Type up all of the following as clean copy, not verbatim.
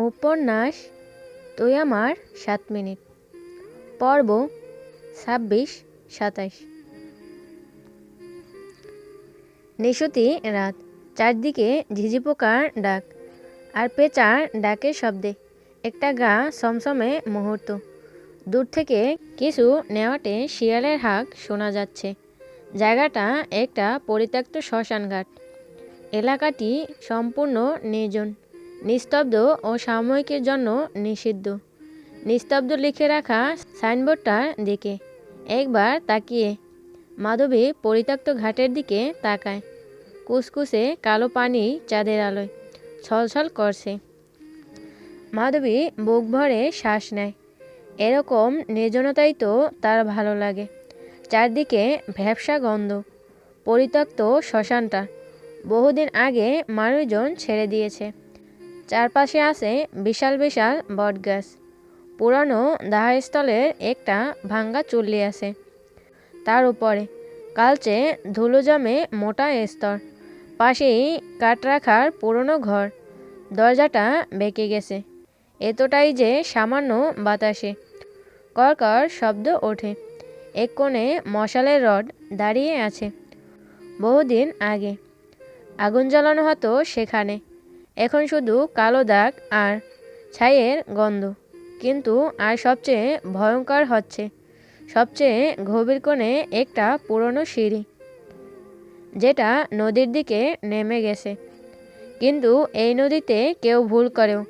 উপন্যাস তুই আমার ৭ মিনিট পর্ব ২৬-২৭। নিশুতি রাত, চারদিকে ঝিঝি পোকার ডাক আর পেঁচার ডাকের শব্দে একটা গা সমসমে মুহূর্ত। দূর থেকে কিছু নেওয়াটে শিয়ালের হাঁক শোনা যাচ্ছে। জায়গাটা একটা পরিত্যক্ত শ্মশানঘাট। এলাকাটি সম্পূর্ণ নির্জন, নিস্তব্ধ ও সাময়িকের জন্য নিষিদ্ধ। নিস্তব্ধ লিখে রাখা সাইনবোর্ডটার দিকে একবার তাকিয়ে মাধবী পরিত্যক্ত ঘাটের দিকে তাকায়। কুসকুসে কালো পানি চাঁদের আলোয় ছলছল করছে। মাধবী বুক ভরে শ্বাস নেয়। এরকম নির্জনতাই তো তার ভালো লাগে। চারদিকে ভ্যাপসা গন্ধ। পরিত্যক্ত শ্মশানটা বহুদিন আগে মানুষজন ছেড়ে দিয়েছে। চারপাশে আছে বিশাল বিশাল বটগাছ। পুরানো দাহস্থলের একটা ভাঙ্গা চুল্লি আছে, তার উপরে কালচে ধুলো জমে মোটা স্তর। পাশেই কাঠ রাখার পুরনো ঘর, দরজাটা বেঁকে গেছে এতটাই যে সামান্য বাতাসে কড়কড় শব্দ ওঠে। এক কোণে মশালের রড দাঁড়িয়ে আছে। বহুদিন আগে আগুন জ্বালানো হতো সেখানে। এখন শুধু কালো দাগ আর ছাইয়ের গন্ধ। কিন্তু আর সবচেয়ে ভয়ঙ্কর হচ্ছে, সবচেয়ে গভীর কোণে একটা পুরনো সিঁড়ি, যেটা নদীর দিকে নেমে গেছে। কিন্তু এই নদীতে কেউ ভুল করেও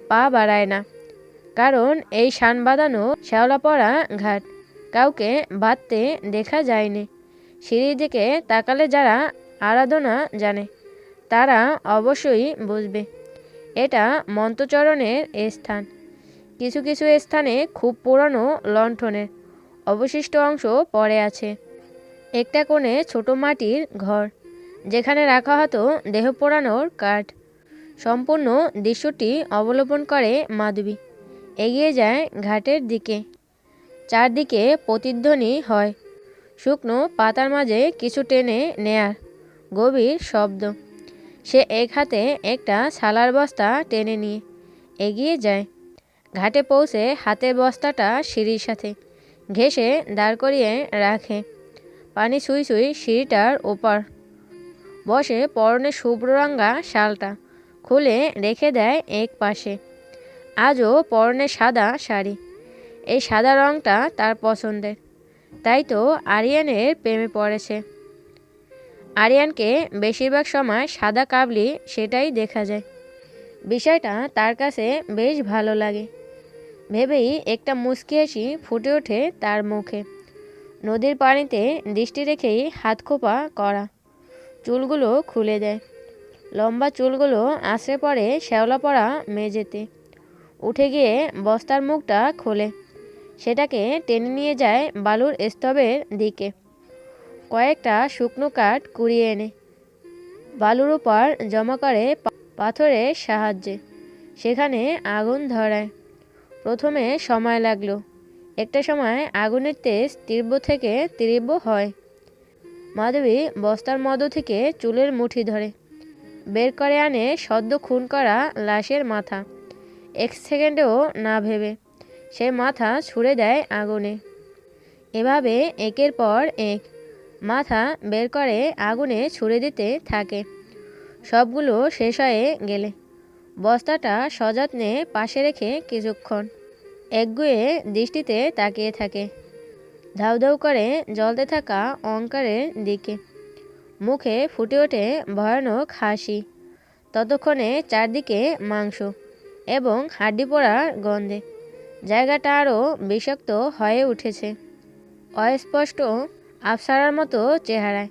পা বাড়ায় না, কারণ এই শান বাঁধানো শ্যাওলা পড়া ঘাট কাউকে বাঁধতে দেখা যায়নি। সিঁড়ির দিকে তাকালে যারা আরাধনা জানে তারা অবশ্যই বুঝবে এটা মন্ত্রচরণের স্থান। কিছু কিছু স্থানে খুব পুরনো লণ্ঠনের অবশিষ্ট অংশ পড়ে আছে। একটা কোণে ছোট মাটির ঘর, যেখানে রাখা হতো দেহ পোড়ানোর কাঠ। সম্পূর্ণ দৃশ্যটি অবলোকন করে মাধবী এগিয়ে যায় ঘাটের দিকে। চারদিকে প্রতিধ্বনি হয় শুকনো পাতার মাঝে কিছু টেনে নেয়ার গভীর শব্দ। সে এক হাতে একটা ছালার বস্তা টেনে নিয়ে এগিয়ে যায়। ঘাটে পৌঁছে হাতের বস্তাটা সিঁড়ির সাথে ঘেঁষে দাঁড় করিয়ে রাখে। পানি ছুঁই ছুঁই সিঁড়িটার ওপার বসে পরনে শুভ্র রঙা শালটা খুলে রেখে দেয় এক পাশে। আজও পরনে সাদা শাড়ি। এই সাদা রঙটা তার পছন্দের, তাই তো আরিয়ানের প্রেমে পড়েছে। আরিয়ানকে বেশিরভাগ সময় সাদা কাবলি সেটাই দেখা যায়। বিষয়টা তার কাছে বেশ ভালো লাগে ভেবেই একটা মুচকি হাসি ফুটে ওঠে তার মুখে। নদীর পানিতে দৃষ্টি রেখেই হাত খোপা করা চুলগুলো খুলে দেয়। লম্বা চুলগুলো আছড়ে পড়ে শ্যাওলা পড়া মেঝেতে। উঠে গিয়ে বস্তার মুখটা খোলে, সেটাকে টেনে নিয়ে যায় বালুর স্তবের দিকে। কয়েকটা শুকনো কাঠ কুড়িয়ে এনে বালুর উপর জমা করে পাথরের সাহায্যে সেখানে আগুন ধরায়। প্রথমে সময় লাগলো। একটা সময় আগুনের তেজ তীব্র থেকে তীব্র হয়। মাধবী বস্তার মধ্য থেকে চুলের মুঠি ধরে বের করে আনে সদ্য খুন করা লাশের মাথা। এক সেকেন্ডেও না ভেবে সে মাথা ছুঁড়ে দেয় আগুনে। এভাবে একের পর এক মাথা বের করে আগুনে ছুঁড়ে দিতে থাকে। সবগুলো শেষ হয়ে গেলে বস্তাটা সযত্নে পাশে রেখে কিছুক্ষণ একগুঁয়ে দৃষ্টিতে তাকিয়ে থাকে ধাউ ধাউ করে জ্বলতে থাকা অঙ্কারের দিকে। মুখে ফুটে ওঠে ভয়ানক হাসি। ততক্ষণে চারদিকে মাংস এবং হাড্ডি পোড়ার গন্ধে জায়গাটা আরও বিষাক্ত হয়ে উঠেছে। অস্পষ্ট আফসারার মতো চেহারায়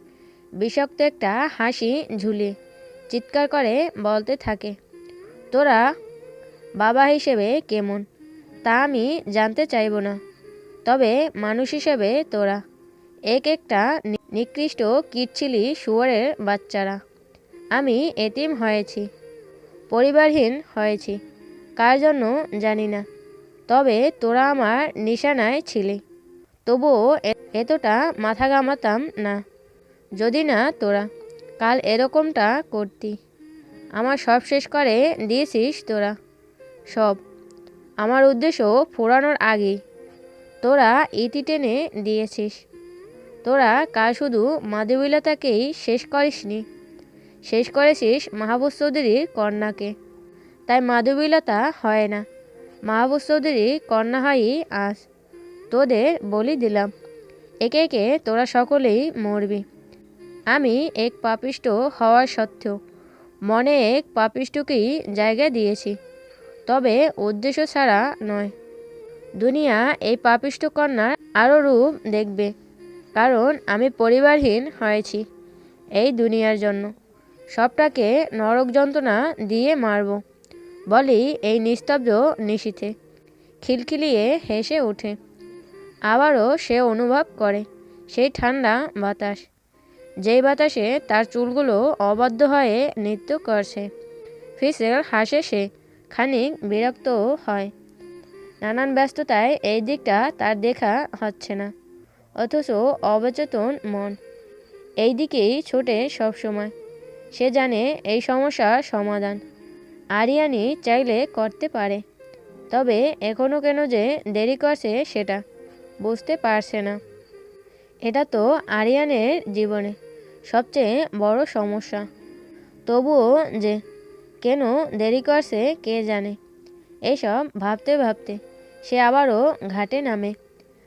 বিষাক্ত একটা হাসি ঝুলিয়ে চিৎকার করে বলতে থাকে, তোরা বাবা হিসেবে কেমন তা আমি জানতে চাইব না, তবে মানুষ হিসেবে তোরা এক একটা নিকৃষ্ট কিটছিলি শুয়োরের বাচ্চারা। আমি এতিম হয়েছি, পরিবারহীন হয়েছি, কার জন্য জানি না, তবে তোরা আমার নিশানায় ছিলি। তবুও এতটা মাথা ঘামাতাম না যদি না তোরা কাল এরকমটা করতি। আমার সব শেষ করে দিয়েছিস তোরা। সব। আমার উদ্দেশ্য ফোরানোর আগেই তোরা ইতি টেনে দিয়েছিস। তোরা কাল শুধু মাধবীলতাকেই শেষ করিসনি, শেষ করেছিস মাহবুব চৌধুরীর কন্যাকে। তাই মাধবীলতা হয় না, মাহবুব চৌধুরীর কন্যা হয়ই আজ। তোদের বলি দিলাম, একে একে তোরা সকলেই মরবি। আমি এক পাপিষ্ঠ হওয়ার সত্ত্বেও মনে এক পাপিষ্ঠকেই জায়গা দিয়েছি, তবে উদ্দেশ্য ছাড়া নয়। দুনিয়া এই পাপিষ্ঠ কন্যার আরও রূপ দেখবে, কারণ আমি পরিবারহীন হয়েছি এই দুনিয়ার জন্য। সবটাকে নরক যন্ত্রণা দিয়ে মারব বলি এই নিস্তব্ধ নিশীথে খিলখিলিয়ে হেসে ওঠে। আবারও সে অনুভব করে সেই ঠান্ডা বাতাস, যেই বাতাসে তার চুলগুলো অবাধ্য হয়ে নৃত্য করছে। ফিসেল হাসে সে, খানিক বিরক্তও হয়। নানান ব্যস্ততায় এই দিকটা তার দেখা হচ্ছে না, অথচ অবচেতন মন এই দিকেই ছোটে সবসময়। সে জানে এই সমস্যার সমাধান আরিয়ানি চাইলে করতে পারে, তবে এখনও কেন যে দেরি করছে সেটা বুঝতে পারছে না। এটা তো আরিয়ানের জীবনে সবচেয়ে বড় সমস্যা। তবুও যে কেন দেরি করছে কে জানে। এসব ভাবতে ভাবতে সে আবারও ঘাটে নামে।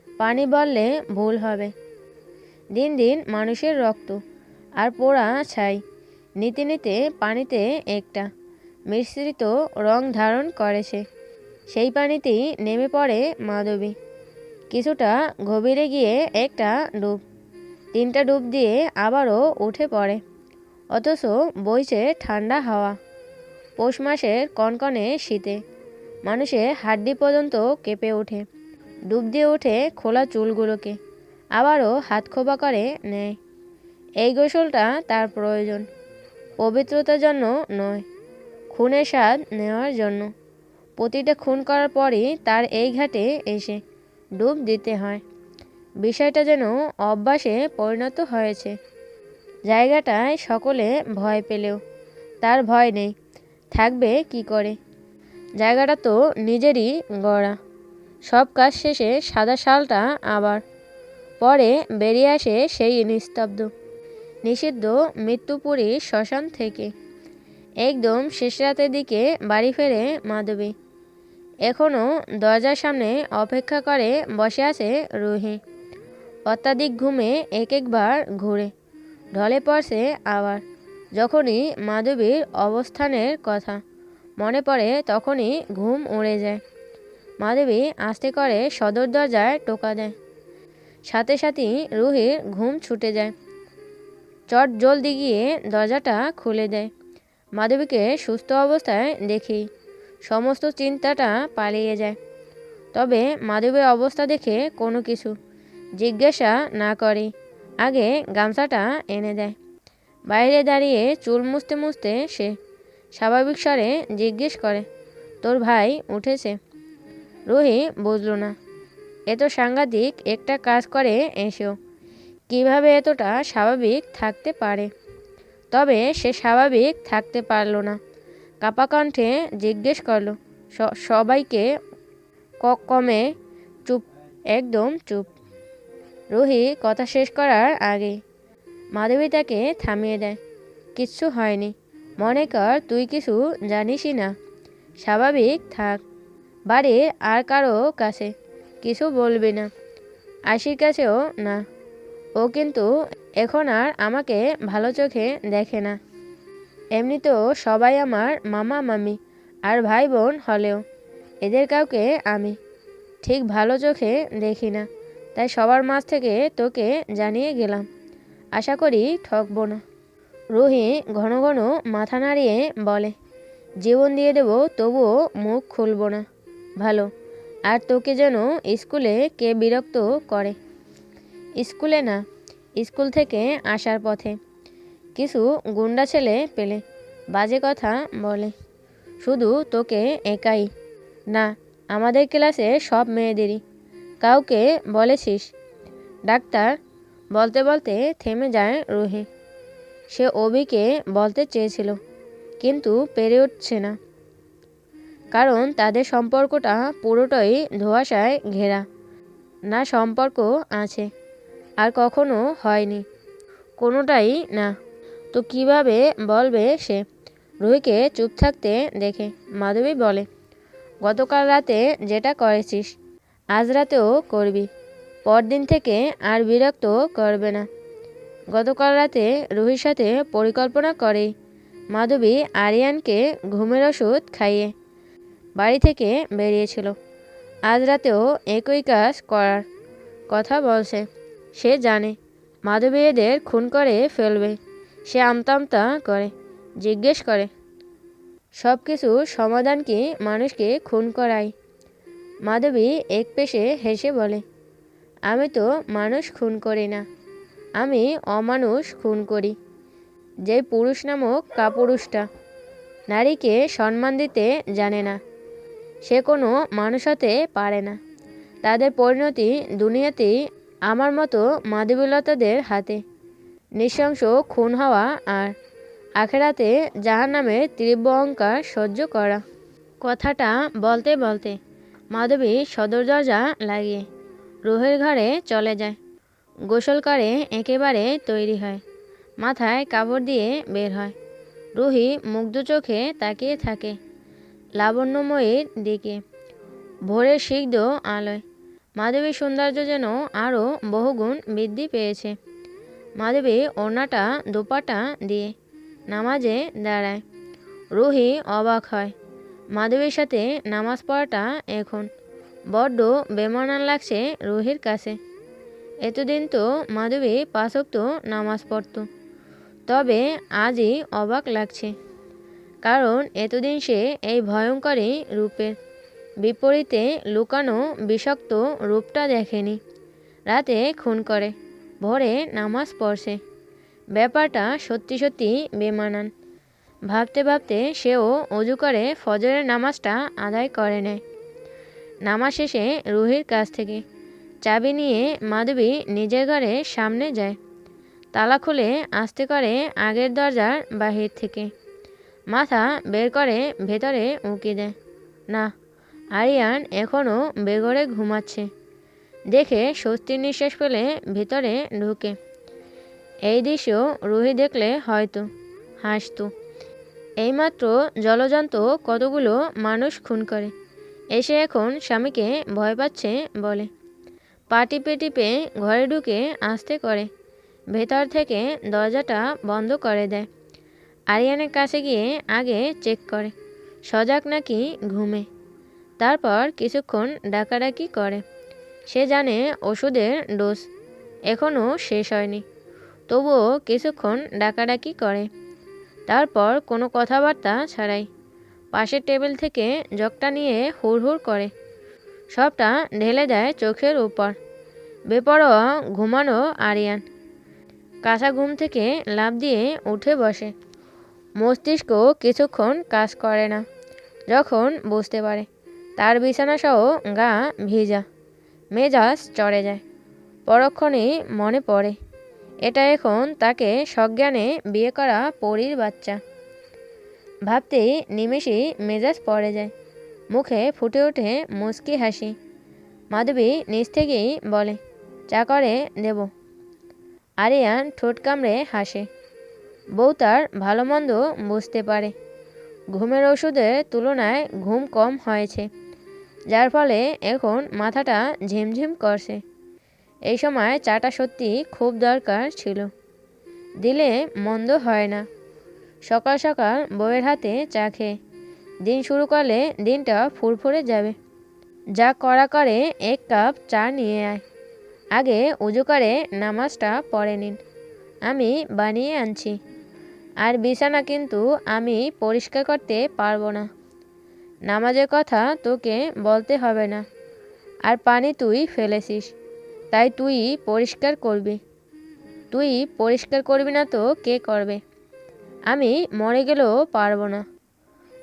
পানি বললে ভুল হবে। দিন দিন মানুষের রক্ত আর পোড়া ছাই নিতে নিতে পানিতে একটা মিশ্রিত রং ধারণ করেছে। সেই পানিতেই নেমে পড়ে মাধবী। কিছুটা গভীরে গিয়ে একটা ডুব, তিনটা ডুব দিয়ে আবারও উঠে পড়ে। অথচ বইছে ঠান্ডা হাওয়া। পৌষ মাসের কনকনে শীতে মানুষের হাড্ডি পর্যন্ত কেঁপে ওঠে। ডুব দিয়ে ওঠে খোলা চুলগুলোকে আবারও হাত খোপা করে নেয়। এই গোসলটা তার প্রয়োজন, পবিত্রতার জন্য নয়, খুনের স্বাদ নেওয়ার জন্য। প্রতিটা খুন করার পরই তার এই ঘাটে এসে ডুব দিতে হয়। বিষয়টা যেন অভ্যাসে পরিণত হয়েছে। জায়গাটায় সকলে ভয় পেলেও তার ভয় নেই, থাকবে কি করে। জায়গাটা তো নিজেরই গড়া। সব কাজ শেষে সাদা শালটা আবার পরে বেরিয়ে আসে সেই নিস্তব্ধ নিষিদ্ধ মৃত্যুপুরী শ্মশান থেকে। একদম শেষ রাতের দিকে বাড়ি ফেরে মাধবী। এখনও দরজার সামনে অপেক্ষা করে বসে আছে রুহি। অত্যাধিক ঘুমে এক একবার ঘুরে ঢলে পড়ছে আবার। যখনই মাধবীর অবস্থানের কথা মনে পড়ে তখনই ঘুম উড়ে যায়। মাধবী আস্তে করে সদর দরজায় টোকা দেয়। সাথে সাথেই রুহির ঘুম ছুটে যায়। চট জলদি গিয়ে দরজাটা খুলে দেয়। মাধবীকে সুস্থ অবস্থায় দেখেই সমস্ত চিন্তাটা পালিয়ে যায়। তবে মাধবীর অবস্থা দেখে কোনো কিছু জিজ্ঞাসা না করে আগে গামছাটা এনে দেয়। বাইরে দাঁড়িয়ে চুল মুছতে মুছতে সে স্বাভাবিক স্বরে জিজ্ঞেস করে, তোর ভাই উঠেছে? রুহি বুঝল না। এত সাংঘাতিক একটা কাজ করে এসেও কিভাবে এতটা স্বাভাবিক থাকতে পারে। তবে সে স্বাভাবিক থাকতে পারল না। কাপা কণ্ঠে জিজ্ঞেস করলো, সবাইকে কমে? চুপ, একদম চুপ। রুহি কথা শেষ করার আগেই মাধবী তাকে থামিয়ে দেয়। কিচ্ছু হয়নি, মনে কর তুই কিছু জানিসই না। স্বাভাবিক থাক। বাড়ির আর কারো কাছে কিছু বলবি না, আশির কাছেও না। ও কিন্তু এখন আর আমাকে ভালো চোখে দেখে না। এমনিতেও সবাই আমার মামা মামি আর ভাই বোন হলেও এদের কাউকে আমি ঠিক ভালো চোখে দেখি না। তাই সবার মাঝ থেকে তোকে জানিয়ে গেলাম, আশা করি ঠকবো না। রুহি ঘন ঘন মাথা নাড়িয়ে বলে, জীবন দিয়ে দেবো তবুও মুখ খুলব না। ভালো। আর তোকে যেন স্কুলে কে বিরক্ত করে। স্কুলে না, স্কুল থেকে আসার পথে কিছু গুন্ডা ছেলে পেলে বাজে কথা বলে। শুধু তোকে একাই না, আমাদের ক্লাসে সব মেয়েদেরই। কাউকে বলেছিস? ডাক্তার বলতে বলতে থেমে যায় রুহি। সে অভিকে বলতে চেয়েছিল কিন্তু পেরে উঠছে না। কারণ তাদের সম্পর্কটা পুরোটাই ধোঁয়াশায় ঘেরা। না সম্পর্ক আছে, আর কখনো হয়নি, কোনোটাই না। তো কিভাবে বলবে সে? রুহিকে চুপ থাকতে দেখে মাধবী বলে, গতকাল রাতে যেটা করেছিস আজ রাতেও করবি, পরদিন থেকে আর বিরক্ত করবে না। গতকাল রাতে রুহির সাথে পরিকল্পনা করে মাধবী আরিয়ানকে ঘুমের ওষুধ খাইয়ে বাড়ি থেকে বেরিয়েছিল। আজ রাতেও একই কাজ করার কথা বলছে। সে জানে মাধবী এদের খুন করে ফেলবে। সে আমতা আমতা করে জিজ্ঞেস করে, সব কিছুর সমাধান কি মানুষকে খুন করাই? মাধবী এক পেশে হেসে বলে, আমি তো মানুষ খুন করি না, আমি অমানুষ খুন করি। যে পুরুষ নামক কাপুরুষটা নারীকে সম্মান দিতে জানে না, সে কোনো মানুষ হতে পারে না। তাদের পরিণতি দুনিয়াতেই আমার মতো মাধবীলতাদের হাতে। নৃশংস খুন হওয়া আর আখেরাতে জাহান্নামের তীব্র অহংকার সহ্য করা। কথাটা বলতে বলতে মাধবী সদর দরজা লাগিয়ে রুহির ঘরে চলে যায়। গোসল করে একেবারে তৈরি হয়, মাথায় কাপড় দিয়ে বের হয়। রুহি মুগ্ধ চোখে তাকিয়ে থাকে লাবণ্যময়ীর দিকে। ভোরের সিগ্ধ আলোয় মাধবীর সৌন্দর্য যেন আরও বহুগুণ বৃদ্ধি পেয়েছে। মাধবী ওড়নাটা দোপাটা দিয়ে নামাজে দাঁড়ায়। রুহি অবাক হয়, মাধবীর সাথে নামাজ পড়াটা এখন বড্ড বেমানান লাগছে রুহির কাছে। এতদিন তো মাধবী 5 ওয়াক্ত নামাজ পড়ত, তবে আজই অবাক লাগছে, কারণ এতদিন সে এই ভয়ঙ্করী রূপের বিপরীতে লুকানো বিষাক্ত রূপটা দেখেনি। রাতে খুন করে, ভোরে নামাজ পড়ছে। ব্যাপারটা সত্যি সত্যি বেমানান। ভাবতে ভাবতে সেও অজু করে ফজরের নামাজটা আদায় করে নেয়। নামাজ শেষে রুহির কাছ থেকে চাবি নিয়ে মাধবী নিজের ঘরের সামনে যায়। তালা খুলে আস্তে করে আগের দরজার বাহির থেকে মাথা বের করে ভেতরে উঁকি দেয়। না, আরিয়ান এখনও বেঘরে ঘুমাচ্ছে। দেখে স্বস্তির নিঃশ্বাস ফেলে ভেতরে ঢুকে। এই দৃশ্য রুহি দেখলে হয়তো হাসতো। এইমাত্র জলজন্ত কতগুলো মানুষ খুন করে এসে এখন স্বামীকে ভয় পাচ্ছে বলে পা টিপে টিপে ঘরে ঢুকে আস্তে করে ভেতর থেকে দরজাটা বন্ধ করে দেয়। আরিয়ানের কাছে গিয়ে আগে চেক করে সজাগ নাকি ঘুমে, তারপর কিছুক্ষণ ডাকাডাকি করে। সে জানে ওষুধের ডোজ এখনও শেষ হয়নি, তবুও কিছুক্ষণ ডাকাডাকি করে। তারপর কোনো কথাবার্তা ছাড়াই পাশের টেবিল থেকে জগটা নিয়ে হুড়হুড় করে সবটা ঢেলে দেয় চোখের উপর। বেপরোয়া ঘুমানো আরিয়ান কাঁচা ঘুম থেকে লাফ দিয়ে উঠে বসে। মস্তিষ্ক কিছুক্ষণ কাজ করে না, যখন বুঝতে পারে তার বিছানাসহ গা ভিজা, মেজাজ চড়ে যায়। পরক্ষণেই মনে পড়ে এটা এখন তাকে সজ্ঞানে বিয়ে করা পরীর বাচ্চা। ভাবতেই নিমেষেই মেজাজ পড়ে যায়, মুখে ফুটে ওঠে মুচকি হাসি। মাধবী নিজ থেকেই বলে, চা করে দেব। আরিয়ান ঠোঁট কামড়ে হাসে। বউ তার ভালো মন্দ বুঝতে পারে। ঘুমের ওষুধের তুলনায় ঘুম কম হয়েছে, যার ফলে এখন মাথাটা ঝিমঝিম করছে। এই সময় চাটা সত্যি খুব দরকার ছিল, দিলে মন্দ হয় না। সকাল সকাল বউয়ের হাতে চা খেয়ে দিন শুরু করলে দিনটা ফুরফুরে যাবে। যা করা করে 1 কাপ চা নিয়ে আয়। আগে উজু করে নামাজটা পড়ে নিন, আমি বানিয়ে আনছি। আর বিছানা কিন্তু আমি পরিষ্কার করতে পারবো না। নামাজের কথা তোকে বলতে হবে না। আর পানি তুই ফেলেছিস, তাই তুই পরিষ্কার করবি। তুই পরিষ্কার করবি না তো কে করবে? আমি মরে গেলেও পারবো না।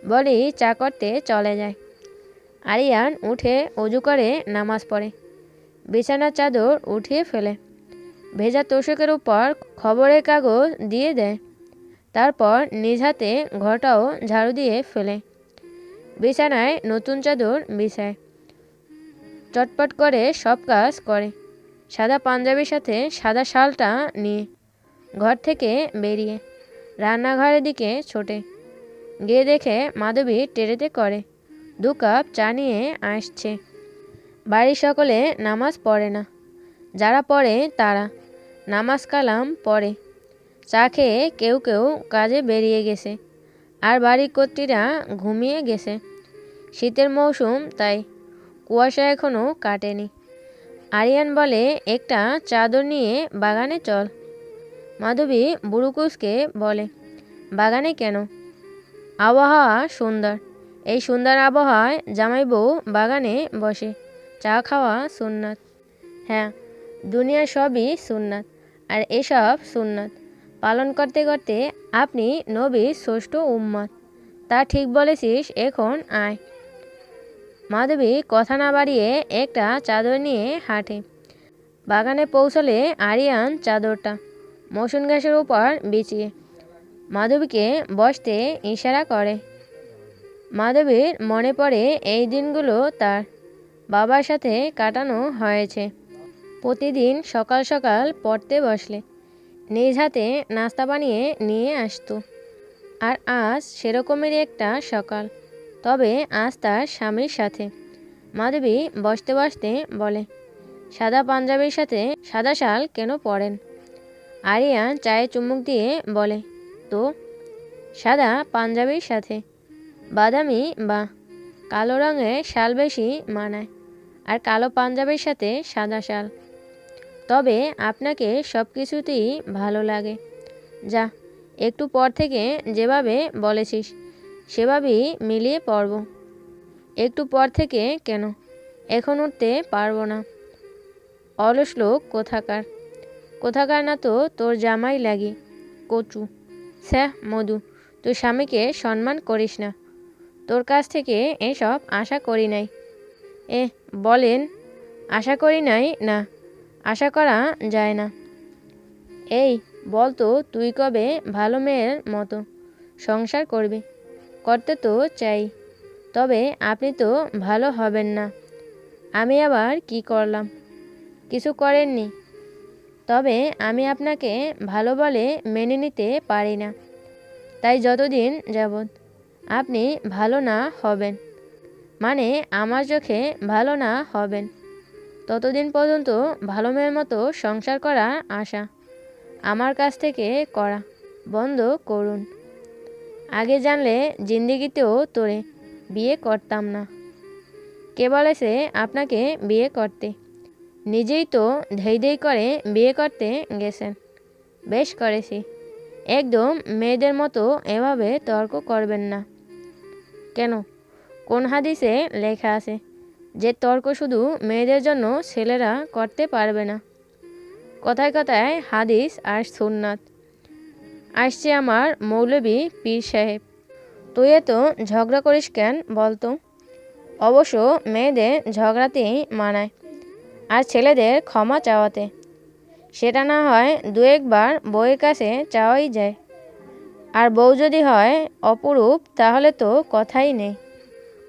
বলেই চা করতে চলে যায়। আরিয়ান উঠে অজু করে নামাজ পড়ে, বিছানার চাদর উঠিয়ে ফেলে, ভেজা তোষকের উপর খবরের কাগজ দিয়ে দেয়। তারপর নিজ হাতে ঘরটাও ঝাড়ু দিয়ে ফেলে। বিছানায় নতুন চাদর বিছায়, চটপট করে সব কাজ করে, সাদা পাঞ্জাবির সাথে সাদা শালটা নিয়ে ঘর থেকে বেরিয়ে রান্নাঘরের দিকে ছোটে। গিয়ে দেখে মাধবী টেরেতে করে 2 কাপ চা নিয়ে আসছে। বাড়ির সকলে নামাজ পড়ে না, যারা পড়ে তারা নামাজ কালাম পড়ে। চা খেয়ে কেউ কেউ কাজে বেরিয়ে গেছে, আর বাড়ির কর্ত্রীরা ঘুমিয়ে গেছে। শীতের মৌসুম, তাই কুয়াশা এখনও কাটেনি। আরিয়ান বলে, একটা চাদর নিয়ে বাগানে চল। মাধবী বুড়ুকুসকে বলে, বাগানে কেন? আবহাওয়া সুন্দর, এই সুন্দর আবহাওয়ায় জামাই বউ বাগানে বসে চা খাওয়া সুন্নাত। হ্যাঁ, দুনিয়ার সবই সুন্নাত, আর এসব সুন্নাত পালন করতে করতে আপনি নবীর ষষ্ঠ উম্মত। তা ঠিক বলেছিস, এখন আয়। মাধবী কথা না বাড়িয়ে একটা চাদর নিয়ে হাঁটে। বাগানে পৌঁছলে আরিয়ান চাদরটা মৌসুম ঘাসের উপর বিছিয়ে মাধবীকে বসতে ইশারা করে। মাধবীর মনে পড়ে এই দিনগুলো তার বাবার সাথে কাটানো হয়েছে। প্রতিদিন সকাল সকাল পড়তে বসলে নিজ হাতে নাস্তা বানিয়ে নিয়ে আসতো। আর আজ সেরকমেরই একটা সকাল, তবে আজ তার স্বামীর সাথে। মাধবী বসতে বসতে বলে, সাদা পাঞ্জাবির সাথে সাদা শাল কেন পরেন? আরিয়ান চায়ে চুমুক দিয়ে বলে, তো সাদা পাঞ্জাবির সাথে বাদামি বা কালো রঙের শাল বেশি মানায়, আর কালো পাঞ্জাবির সাথে সাদা শাল। তবে আপনাকে সব কিছুতেই ভালো লাগে। যা, একটু পর থেকে যেভাবে বলেছিস সেভাবেই মিলিয়ে পড়ব। একটু পর থেকে কেন? এখন উঠতে পারবো না। অলস লোক কোথাকার। কোথাকার না তো তোর জামাই লাগি, কচু। স্যাহ মধু, তুই স্বামীকে সম্মান করিস না। তোর কাছ থেকে এসব আশা করি নাই। বলেন, আশা করি নাই না, আশা করা যায় না। এই বল তো, তুই কবে ভালো মেয়ের মতো সংসার করবি? করতে তো চাই, তবে আপনি তো ভালো হবেন না। আমি আবার কি করলাম? কিছু করেননি, তবে আমি আপনাকে ভালো বলে মেনে নিতে পারি না। তাই যতদিন যাবৎ আপনি ভালো না হবেন, মানে আমার চোখে ভালো না হবেন, ততদিন পর্যন্ত ভালো মেয়ের মতো সংসার করার আশা আমার কাছ থেকে করা বন্ধ করুন। আগে জানলে জিন্দেগিতেও তোরে বিয়ে করতাম না। কে বলেছে আপনাকে বিয়ে করতে? নিজেই তো ধেই ধেই করে বিয়ে করতে গেছেন। বেশ করেছি। একদম মেয়েদের মতো এভাবে তর্ক করবেন না। কেন? কোন হাদিসে লেখা আছে যে তর্ক শুধু মেয়েদের জন্য, ছেলেরা করতে পারবে না? কথায় কথায় হাদিস আর সুন্নাত। আসছে আমার মৌলবী পীর সাহেব। তুই এত ঝগড়া করিস কেন বলতো? অবশ্য মেয়েদের ঝগড়াতেই মানায়, আর ছেলেদের ক্ষমা চাওয়াতে। সেটা না হয় 2 বার বউয়ের কাছে চাওয়াই যায়। আর বউ যদি হয় অপরূপ, তাহলে তো কথাই নেই।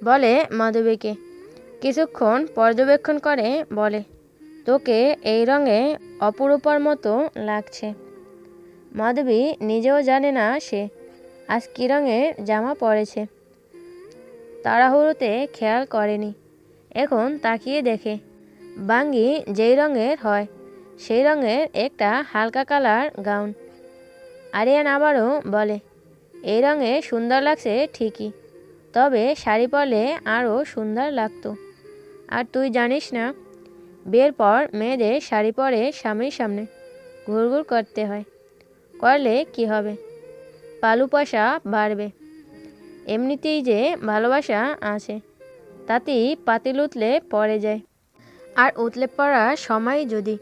বলে মাধবীকে। কিছুক্ষণ পর্যবেক্ষণ করে বলে, তোকে এই রঙে অপরূপার মতো লাগছে। মাধবী নিজেও জানে না সে আজ কী রঙের জামা পরেছে। তাড়াহুড়োতে খেয়াল করেনি। এখন তাকিয়ে দেখে বাঙ্গি যেই রঙের হয় সেই রঙের একটা হালকা কালার গাউন। আরিয়ান আবারও বলে, এই রঙে সুন্দর লাগছে ঠিকই, তবে শাড়ি পরলে আরও সুন্দর লাগতো। আর তুই জানিস না, বিয়ের পর মেয়েদের শাড়ি পরে স্বামীর সামনে ঘুরঘুর করতে হয়। করলে কি হবে? পালু পয়সা বাড়বে। এমনিতেই যে ভালোবাসা আছে, তাতেই পাতিল উতলে পড়ে যায়। আর উতলে পড়ার সময় যদি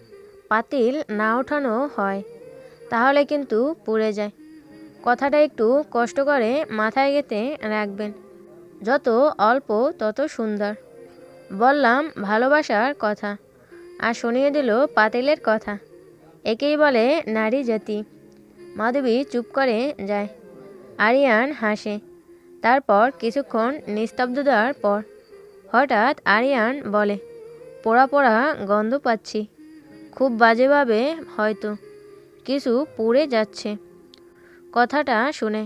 পাতিল না ওঠানো হয়, তাহলে কিন্তু পুড়ে যায়। কথাটা একটু কষ্ট করে মাথায় গেঁথে রাখবেন। যত অল্প তত সুন্দর। বললাম ভালোবাসার কথা, আর শুনিয়ে দিল পাতিলের কথা। একেই বলে নারী জাতি। মাধবী চুপ করে যায়। আরিয়ান হাসে। তারপর কিছুক্ষণ নিস্তব্ধতার পর হঠাৎ আরিয়ান বলে, পোড়া পোড়া গন্ধ পাচ্ছি। খুব বাজেভাবে হয়তো কিছু পুড়ে যাচ্ছে। কথাটা শুনে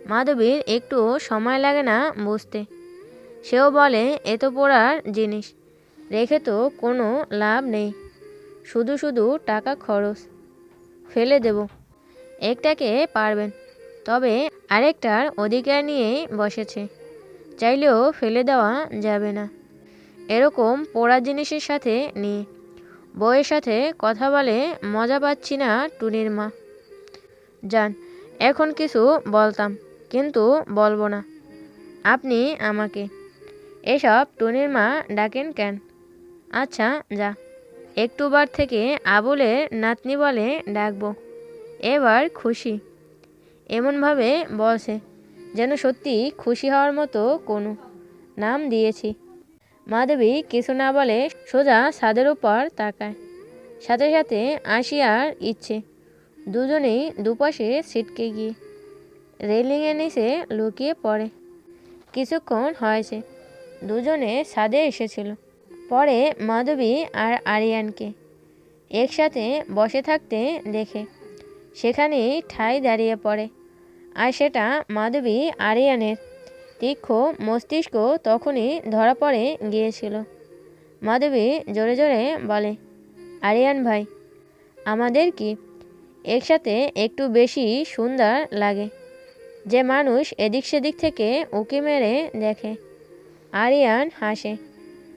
মাধবীর একটু সময় লাগে না বুঝতে। সেও বলে, এত পোড়ার জিনিস রেখে তো কোনো লাভ নেই, শুধু শুধু টাকা খরচ, ফেলে দেব। একটাকে পারবেন, তবে আরেকটার অধিকার নিয়ে বসেছে, চাইলেও ফেলে দেওয়া যাবে না। এরকম পোড়া জিনিসের সাথে নিয়ে বউয়ের সাথে কথা বলে মজা পাচ্ছি না টুনির মা। যান, এখন কিছু বলতাম, কিন্তু বলবো না। আপনি আমাকে এসব টুনির মা ডাকেন কেন? আচ্ছা যা, একটুবার থেকে আবুলের নাতনি বলে ডাকবো। এবার খুশি? এমনভাবে বলছে যেন সত্যি খুশি হওয়ার মতো কোনো নাম দিয়েছি। মাধবী কিছু না বলে সোজা ছাদের উপর তাকায়। সাথে সাথে আসিয়ার ইচ্ছে দুজনেই দুপাশে ছিটকে গিয়ে রেলিংয়ের নিচে লুকিয়ে পড়ে। কিছুক্ষণ হয়েছে দুজনে ছাদে এসেছিল। পরে মাধবী আর আরিয়ানকে একসাথে বসে থাকতে দেখে সেখানেই ঠাই দাঁড়িয়ে পড়ে। আর সেটা মাধবী আরিয়ানের তীক্ষ্ণ মস্তিষ্ক তখনই ধরা পড়ে গিয়েছিল। মাধবী জোরে জোরে বলে, আরিয়ান ভাই, আমাদের কি একসাথে একটু বেশি সুন্দর লাগে যে মানুষ এদিক সেদিক থেকে উঁকি মেরে দেখে। আরিয়ান হাসে।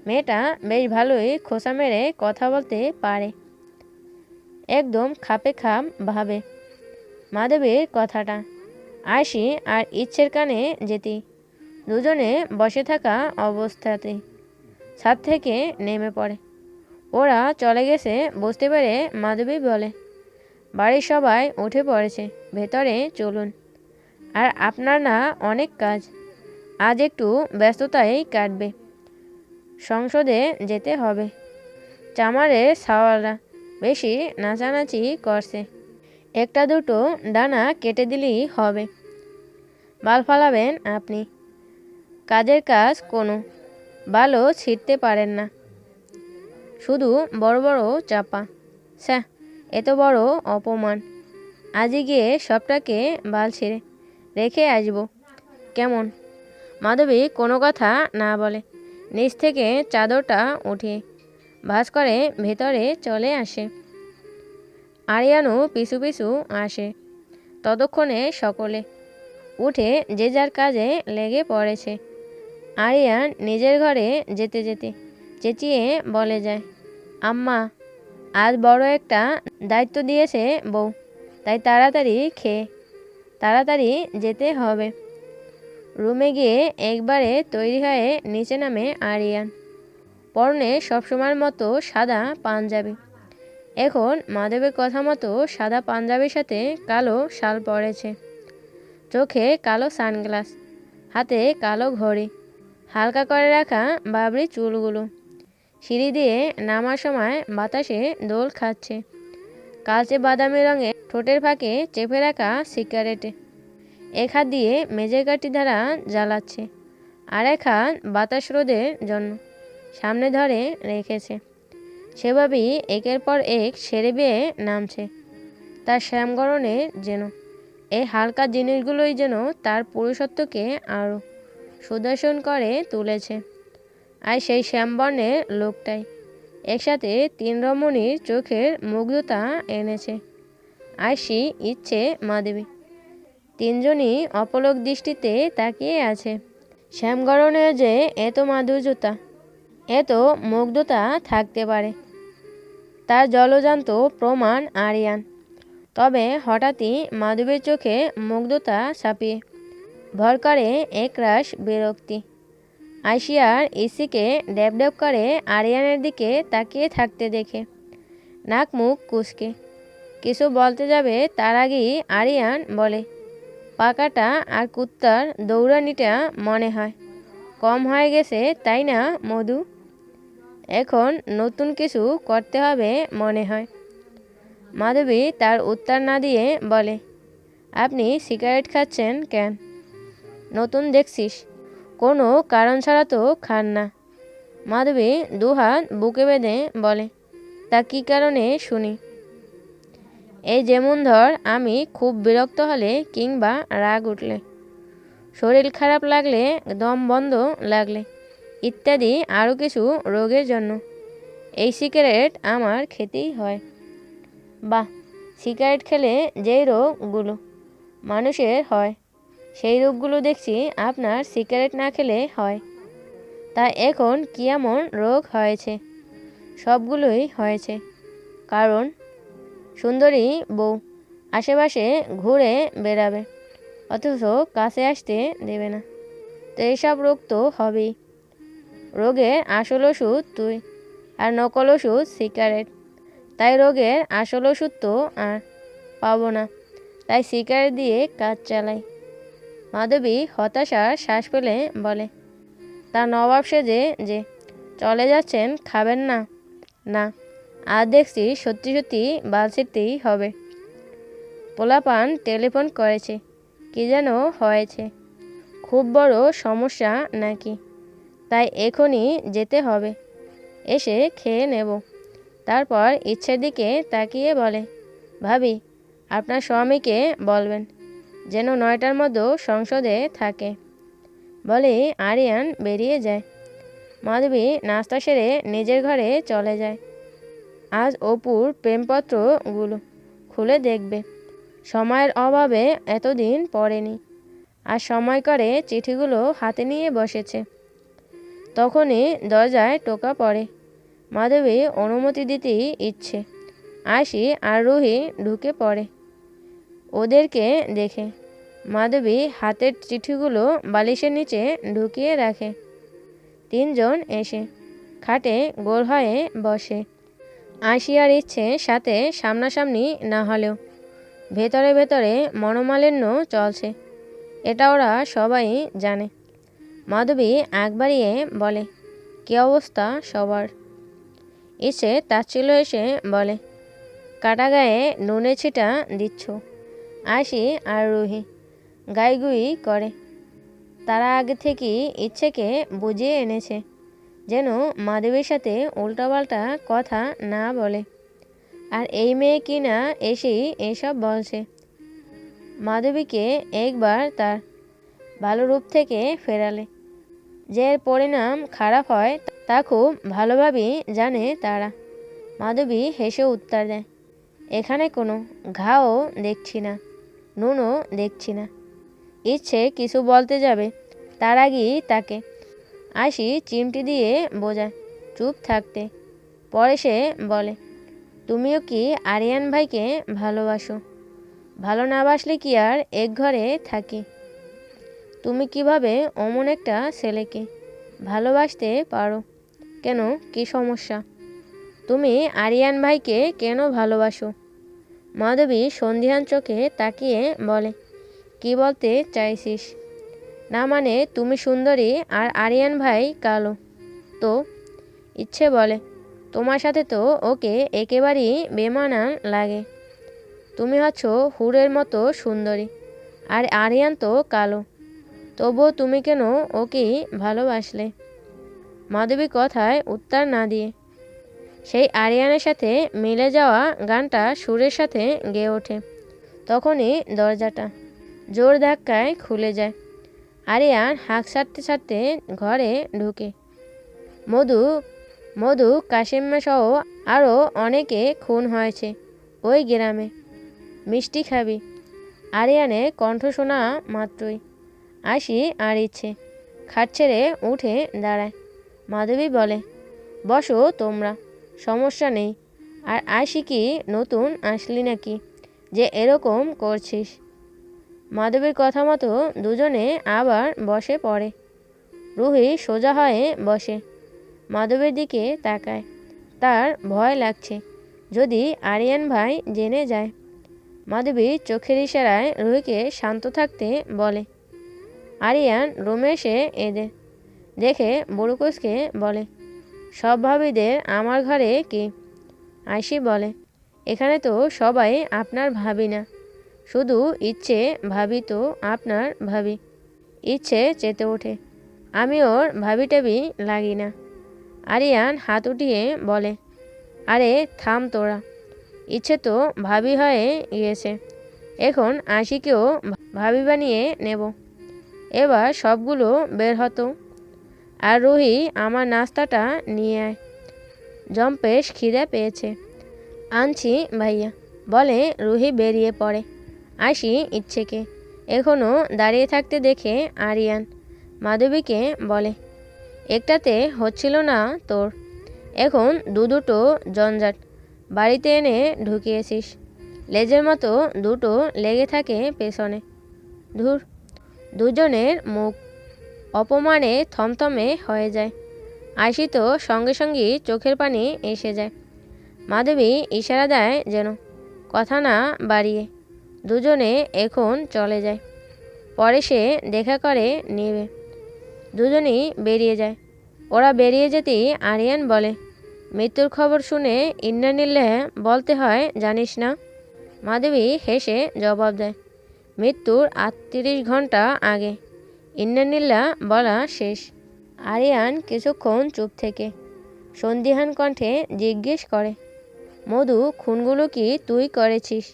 মেয়েটা বেশ ভালোই খোঁচা মেরে কথা বলতে পারে, একদম খাপে খাপ ভাবে মাধবীর কথাটা। আশি আর ইচ্ছের কানে যেতেই দুজনে বসে থাকা অবস্থাতে ছাদ থেকে নেমে পড়ে। ওরা চলে গেছে বুঝতে পেরে মাধবী বলে, বাড়ির সবাই উঠে পড়েছে, ভেতরে চলুন। আর আপনার না অনেক কাজ, আজ একটু ব্যস্ততাই কাটবে, সংসদে যেতে হবে। চামারের সাওয়ালরা বেশি নাচানাচি করছে, একটা দুটো ডানা কেটে দিলেই হবে। বাল ফালাবেন আপনি, কাজের কাজ কোনো বালও ছিঁড়তে পারেন না, শুধু বড় বড় চাপা। স্যাঁ, এত বড় অপমান। আজই গিয়ে সবটাকে বাল ছিঁড়ে রেখে আসবো, কেমন? মাধবী কোনো কথা না বলে নিচ থেকে চাদরটা উঠিয়ে ভাঁজ করে ভেতরে চলে আসে। আরিয়ানও পিছু পিছু আসে। ততক্ষণে সকলে উঠে যে যার কাজে লেগে পড়েছে। আরিয়ান নিজের ঘরে যেতে যেতে চেঁচিয়ে বলে যায়, আম্মা, আজ বড় একটা দায়িত্ব দিয়েছে বউ, তাই তাড়াতাড়ি খেয়ে তাড়াতাড়ি যেতে হবে। রুমে গিয়ে একবারে তৈরি হয়ে নিচে নামে আরিয়ান। পরনে সবসময়ের মতো সাদা পাঞ্জাবি। এখন মাধবের কথা মতো সাদা পাঞ্জাবির সাথে কালো শাল পরেছে, চোখে কালো সানগ্লাস, হাতে কালো ঘড়ি, হালকা করে রাখা বাবরি চুলগুলো সিঁড়ি দিয়ে নামার সময় বাতাসে দোল খাচ্ছে। কালচে বাদামি রঙের ঠোঁটের ফাঁকে চেপে রাখা সিগারেটে এক হাত দিয়ে মেজের কাঠি দ্বারা জ্বালাচ্ছে, আর এক হাত বাতাস রোধের জন্য সামনে ধরে রেখেছে। সেভাবেই একের পর এক সেরে বেয়ে নামছে তার শ্যামগরণের যেন। এই হালকা জিনিসগুলোই যেন তার পুরুষত্বকে আরও সুদর্শন করে তুলেছে। আর সেই শ্যামবর্ণের লোকটাই একসাথে তিন রমণীর চোখের মুগ্ধতা এনেছে। আশি, ইচ্ছে, মাধবী তিনজনই অপলক দৃষ্টিতে তাকিয়ে আছে। শ্যামগরণে যে এত মাধুর্যতা, এত মুগ্ধতা থাকতে পারে তার জলজান্ত প্রমাণ আরিয়ান। তবে হঠাৎই মাধবীর চোখে মুগ্ধতা ছাপিয়ে ভর করে একরাশ বিরক্তি। আশিয়ার ইসিকে ড্যাব ড্যাব করে আরিয়ানের দিকে তাকিয়ে থাকতে দেখে নাক মুখ কুঁচকে কিছু বলতে যাবে তার আগেই আরিয়ান বলে, পাকাটা আর কুত্তার দৌড়ানিটা মনে হয় কম হয়ে গেছে, তাই না মধু? এখন নতুন কিছু করতে হবে মনে হয়। মাধবী তার উত্তর না দিয়ে বলে, আপনি সিগারেট খাচ্ছেন কেন? নতুন দেখছিস, কোনো কারণ ছাড়া তো খান না। মাধবী দুহাত বুকে বেঁধে বলে, তা কী কারণে শুনি? এই যেমন ধর, আমি খুব বিরক্ত হলে কিংবা রাগ উঠলে, শরীর খারাপ লাগলে, দম বন্ধ লাগলে ইত্যাদি আরও কিছু রোগের জন্য এই সিগারেট আমার খেতেই হয়। বাহ, সিগারেট খেলে যেই রোগগুলো মানুষের হয় সেই রোগগুলো দেখছি আপনার সিগারেট না খেলে হয়। তা এখন কী এমন রোগ হয়েছে? সবগুলোই হয়েছে কারণ সুন্দরী বউ আশেপাশে ঘুরে বেড়াবে, অথচ কাছে আসতে দেবে না। তো এইসব রোগ তো হবেই। রোগের আসল ওষুধ তুই, আর নকল ওষুধ সিগারেট। তাই রোগের আসল ওষুধ তো আর পাবো না, তাই সিগারেট দিয়ে কাজ চালাই। মাধবী হতাশার শ্বাস ফেলে বলে, তা নবাব সেজে যে চলে যাচ্ছেন, খাবেন না? না, আর দেখছি সত্যি সত্যি বাল ছিঁড়তেই হবে। পোলাপান টেলিফোন করেছে, কি যেন হয়েছে, খুব বড় সমস্যা নাকি, তাই এখনই যেতে হবে। এসে খেয়ে নেব। তারপর ইচ্ছের দিকে তাকিয়ে বলে, ভাবি, আপনার স্বামীকে বলবেন যেন 9টার মধ্যে সংসদে থাকে। বলে আরিয়ান বেরিয়ে যায়। মাধবী নাস্তা সেরে নিজের ঘরে চলে যায়। আজ অপুর প্রেমপত্রগুলো খুলে দেখবে। সময়ের অভাবে এতদিন পড়েনি, আর সময় করে চিঠিগুলো হাতে নিয়ে বসেছে। তখনই দরজায় টোকা পড়ে। মাধবী অনুমতি দিতেই ইচ্ছে, আশি আর রুহি ঢুকে পড়ে। ওদেরকে দেখে মাধবী হাতের চিঠিগুলো বালিশের নিচে ঢুকিয়ে রাখে। তিনজন এসে খাটে গোল হয়ে বসে। আশিয়ার ইচ্ছে সাথে সামনাসামনি না হলেও ভেতরে ভেতরে মনোমালিন্য চলছে, এটা ওরা সবাই জানে। মাধবী আগ বাড়িয়ে বলে, কী অবস্থা সবার? ইচ্ছে তাচ্ছিল্য এসে বলে, কাটা গায়ে নুনের ছিটা দিচ্ছ। আশি আর রুহি গাইগুই করে। তারা আগে থেকেই ইচ্ছেকে বুঝিয়ে এনেছে যেন মাধবীর সাথে উল্টাপাল্টা কথা না বলে। আর এই মেয়ে কিনা এসেই এসব বলছে। মাধবীকে একবার তার ভালো রূপ থেকে ফেরালে যে এর পরিণাম খারাপ হয় তা খুব ভালোভাবেই জানে তারা। মাধবী হেসে উত্তর দেয়, এখানে কোনো ঘাও দেখছি না, নুনও দেখছি না। ইচ্ছে কিছু বলতে যাবে, তার আগেই তাকে আশি চিমটি দিয়ে বোঝায় চুপ থাকতে। পরে সে বলে, তুমিও কি আরিয়ান ভাইকে ভালোবাসো? ভালো না বাসলে কি আর এক ঘরে থাকি? তুমি কিভাবে অমন একটা ছেলেকে ভালোবাসতে পারো? কেন, কি সমস্যা? তুমি আরিয়ান ভাইকে কেন ভালোবাসো? মাধবী সন্ধিহান চোখে তাকিয়ে বলে, কি বলতে চাইছিস? না মানে তুমি সুন্দরী আর আরিয়ান ভাই কালো তো? ইচ্ছে বলে, তোমার সাথে তো ওকে একেবারেই বেমানান লাগে। তুমি হচ্ছ হুরের মতো সুন্দরী, আর আরিয়ান তো কালো, তবুও তুমি কেন ওকেই ভালোবাসলে? মাধবী কথায় উত্তর না দিয়ে সেই আরিয়ানের সাথে মিলে যাওয়া গানটা সুরের সাথে গেয়ে ওঠে। তখনই দরজাটা জোর ধাক্কায় খুলে যায়। আরিয়ান হাঁক ছাড়তে ছাড়তে ঘরে ঢুকে। মধু মধু কাশিমা সহ আরও অনেকে খুন হয়েছে ওই গ্রামে। মিষ্টি খাবি? আরিয়ানের কণ্ঠ শোনা মাত্রই আশি আর ইচ্ছে খাট ছেড়ে উঠে দাঁড়ায়। মাধবী বলে, বসো তোমরা, সমস্যা নেই। আর আশি কি নতুন আসলি নাকি যে এরকম করছিস? মাধবীর কথা মতো দুজনে আবার বসে পড়ে। রুহি সোজা হয়ে বসে, মাধবীর দিকে তাকায়। তার ভয় লাগছে যদি আরিয়ান ভাই জেনে যায়। মাধবী চোখের ইশারায় রুহিকে শান্ত থাকতে বলে। আরিয়ান রুমে এসে এদের দেখে বুড়ুকুসকে বলে, সব ভাবিদের আমার ঘরে কি? আয়সি বলে, এখানে তো সবাই আপনার ভাবি না, শুধু ইচ্ছে ভাবি তো আপনার ভাবি। ইচ্ছে চেতে ওঠে। আমি ওর ভাবি টাবি লাগি না। আরিয়ান হাত উঠিয়ে বলে, আরে থাম তোরা, ইচ্ছে তো ভাবি হয়ে গিয়েছে, এখন আশিকেও ভাবি বানিয়ে নেব। এবার সবগুলো বের হতো। আর রুহি, আমার নাস্তাটা নিয়ে আয়, জম্পেশ খিদে পেয়েছে। আনছি ভাইয়া, বলে রুহি বেরিয়ে পড়ে। আশি ইচ্ছেকে এখনও দাঁড়িয়ে থাকতে দেখে আরিয়ান মাধবীকে বলে, একটাতে হচ্ছিল না তোর, এখন দুটো জঞ্জাট বাড়িতে এনে ঢুকিয়েছিস, লেজের মতো দুটো লেগে থাকে পেছনে। ধুর। দুজনের মুখ অপমানে থমথমে হয়ে যায়। আশি তো সঙ্গে সঙ্গেই চোখের পানি এসে যায়। মাধবী ইশারা দেয় যেন কথা না বাড়িয়ে দুজনে এখন চলে যায়, পরে সে দেখা করে নেবে। দুজনেই বেরিয়ে যায়। ওরা বেরিয়ে যেতেই আরিয়ান বলে, মৃত্যুর খবর শুনে ইন্নালিল্লাহ বলতে হয় জানিস না? মাধবী হেসে জবাব দেয়, মৃত্যুর ৩৮ ঘন্টা আগে ইন্নালিল্লাহ বলা শেষ। আরিয়ান কিছুক্ষণ চুপ থেকে সন্দিহান কণ্ঠে জিজ্ঞেস করে, মধু, খুনগুলো কি তুই করেছিস?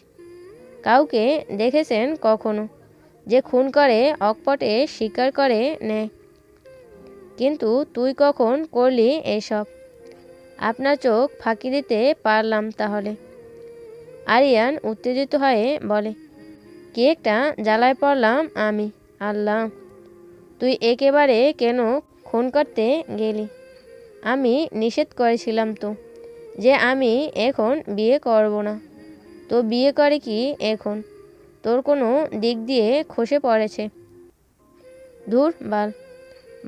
কাউকে দেখেছেন কখনো যে খুন করে অকপটে স্বীকার করে নেয়? কিন্তু তুই কখন করলি এসব? আপনার চোখ ফাঁকি দিতে পারলাম তাহলে? আরিয়ান উত্তেজিত হয়ে বলে, কি একটা জ্বালায় পড়লাম আমি। আল্লাহ, তুই একেবারে কেন খুন করতে গেলি? আমি নিষেধ করেছিলাম তো যে আমি এখন বিয়ে করব না। তো বিয়ে করে কি এখন? তোর কোনো দিক দিয়ে খসে পড়েছে? ধুর বাল,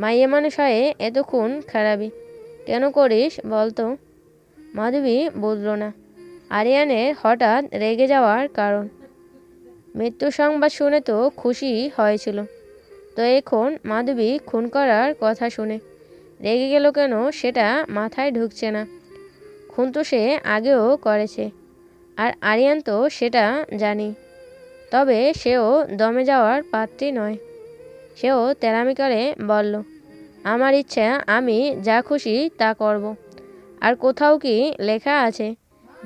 মাইয়ে মানুষ হয়ে এত খুন খারাপি কেন করিস বলতো? মাধবী বুঝল না আরিয়ানের হঠাৎ রেগে যাওয়ার কারণ। মৃত্যু সংবাদ শুনে তো খুশি হয়েছিল, তো এখন মাধবী খুন করার কথা শুনে রেগে গেল কেন সেটা মাথায় ঢুকছে না। খুন তো সে আগেও করেছে, আর আরিয়ান তো সেটা জানি। তবে সেও দমে যাওয়ার পাত্রী নয়। সেও তেরামি করে বলল, আমার ইচ্ছা আমি যা খুশি তা করব। আর কোথাও কি লেখা আছে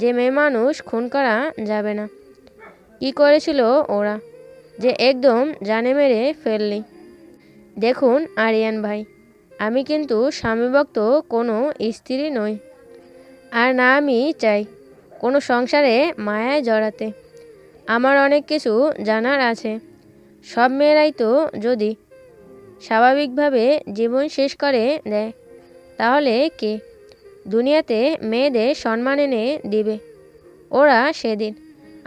যে মেয়ে মানুষ খুন করা যাবে না? কি করেছিল ওরা যে একদম জানে মেরে ফেললি? দেখুন আরিয়ান ভাই, আমি কিন্তু স্বামীভক্ত কোনো স্ত্রী নই, আর না আমি চাই কোনো সংসারে মায়ায় জড়াতে। আমার অনেক কিছু জানার আছে। সব মেয়েরাই তো যদি স্বাভাবিকভাবে জীবন শেষ করে দেয়, তাহলে কে দুনিয়াতে মেয়েদের সম্মান এনে দিবে? ওরা সেদিন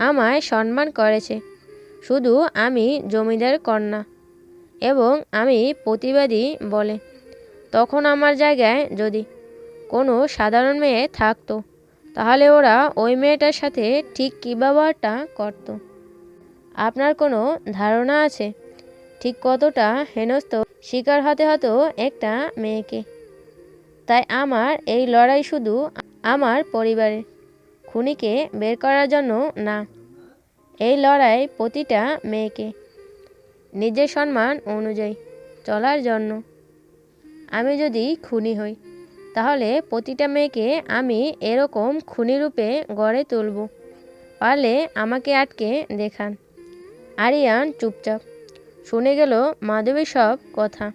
আমায় সম্মান করেছে শুধু আমি জমিদার কন্যা এবং আমি প্রতিবাদী বলে। তখন আমার জায়গায় যদি কোনো সাধারণ মেয়ে থাকতো, তাহলে ওরা ওই মেয়েটার সাথে ঠিক কী ব্যবহারটা করত? আপনার কোনো ধারণা আছে ঠিক কতটা হেনস্থ শিকার হতে হতো একটা মেয়েকে? তাই আমার এই লড়াই শুধু আমার পরিবারের খুনিকে বের করার জন্য না, এই লড়াই প্রতিটা মেয়েকে নিজের সম্মান অনুযায়ী চলার জন্য। আমি যদি খুনি হই, তাহলে প্রতিটা মেয়েকে আমি এরকম খুনি রূপে গড়ে তুলব। পারলে আমাকে আটকে দেখান। আরিয়ান চুপচাপ শুনে গেল মাধবীর সব কথা।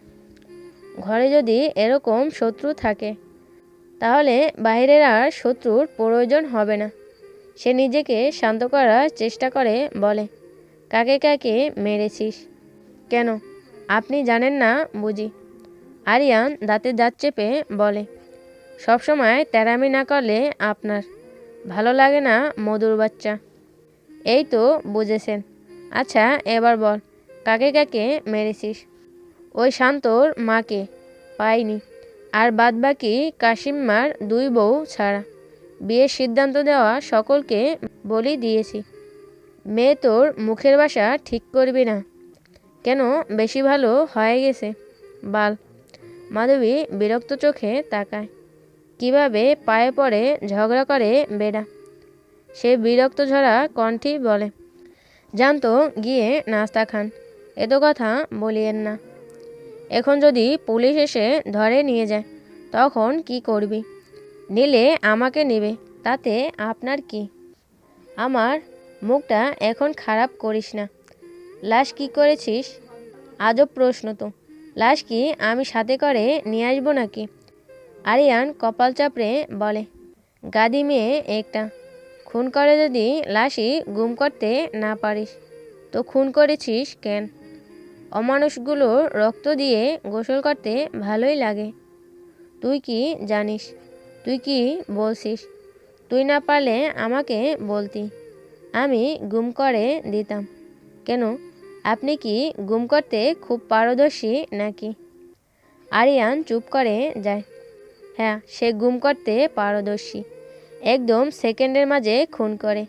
ঘরে যদি এরকম শত্রু থাকে, তাহলে বাইরের আর শত্রুর প্রয়োজন হবে না। সে নিজেকে শান্ত করার চেষ্টা করে বলে, কাকে কাকে মেরেছিস? কেন, আপনি জানেন না বুঝি? আরিয়ান দাঁতে দাঁত চেপে বলে, সবসময় তেরামি না করলে আপনার ভালো লাগে না মধুর বাচ্চা? এই তো বুঝেছেন। আচ্ছা এবার বল, কাকে কাকে মেরেছিস? ওই শান্তর মাকে পাইনি, আর বাদবাকি কাশিম্মার 2 বউ ছাড়া বিয়ের সিদ্ধান্ত দেওয়া সকলকে বলি দিয়েছি। মেয়ে তোর মুখের ভাষা ঠিক করবি না কেন? বেশি ভালো হয়ে গেছে বাল। মাধবী বিরক্ত চোখে তাকায়। কিভাবে পায়ে পড়ে ঝগড়া করে বেড়া। সে বিরক্ত ঝরা কণ্ঠেই বলে, জানতো গিয়ে নাস্তা খান, এত কথা বলিয়েন না। এখন যদি পুলিশ এসে ধরে নিয়ে যায় তখন কি করবি? নিলে আমাকে নেবে, তাতে আপনার কি? আমার মুখটা এখন খারাপ করিস না। লাশ কি করেছিস? আজব প্রশ্ন তো। লাশ কি আমি সাথে করে নিয়ে আসবো নাকি? আরিয়ান কপাল চাপড়ে বলে, গাদি মেয়ে একটা। খুন করে যদি লাশই গুম করতে না পারিস তো খুন করেছিস কেন? অমানুষগুলোর রক্ত দিয়ে গোসল করতে ভালোই লাগে। তুই কি জানিস? তুই কি বলছিস? তুই না পারলে আমাকে বলতি, আমি গুম করে দিতাম। কেন, আপনি কি গুম করতে খুব পারদর্শী নাকি? আরিয়ান চুপ করে যায়। হ্যাঁ, সে গুম করতে পারদর্শী। একদম সেকেন্ডের মাঝে খুন করে।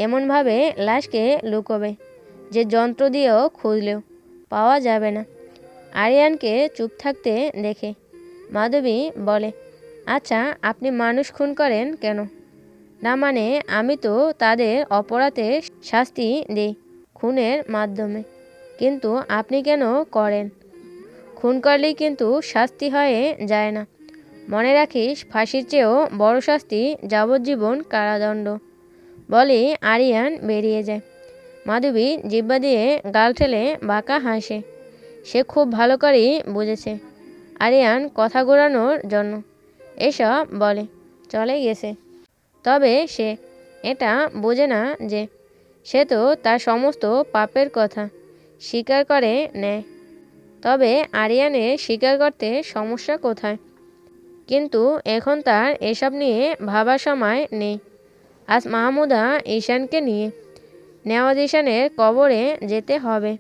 এমনভাবে লাশকে লুকোবে যে যন্ত্র দিয়েও খুঁজলেও পাওয়া যাবে না। আরিয়ানকে চুপ থাকতে দেখে মাধবী বলে, আচ্ছা, আপনি মানুষ খুন করেন কেন? না মানে আমি তো তাদের অপরাধের শাস্তি দিই খুনের মাধ্যমে, কিন্তু আপনি কেন করেন? খুন করলেই কিন্তু শাস্তি হয়ে যায় না। মনে রাখিস, ফাঁসির চেয়েও বড় শাস্তি যাবজ্জীবন কারাদণ্ড। বলে আরিয়ান বেরিয়ে যায়। মাধবী জিহ্বা দিয়ে গাল ঠেলে বাঁকা হাসে। সে খুব ভালো করেই বুঝেছে আরিয়ান কথা ঘোরানোর জন্য এসব বলে চলে গেছে। তবে সে এটা বোঝে না যে সে তো তার সমস্ত পাপের কথা স্বীকার করে নেয়। তবে আরিয়ানের স্বীকার করতে সমস্যা কোথায়? কিন্তু এখন তার এসব নিয়ে ভাবার সময় নেই। আজ মাহমুদা ঈশানকে নিয়ে নেওয়াজ ঈশানের কবরে যেতে হবে।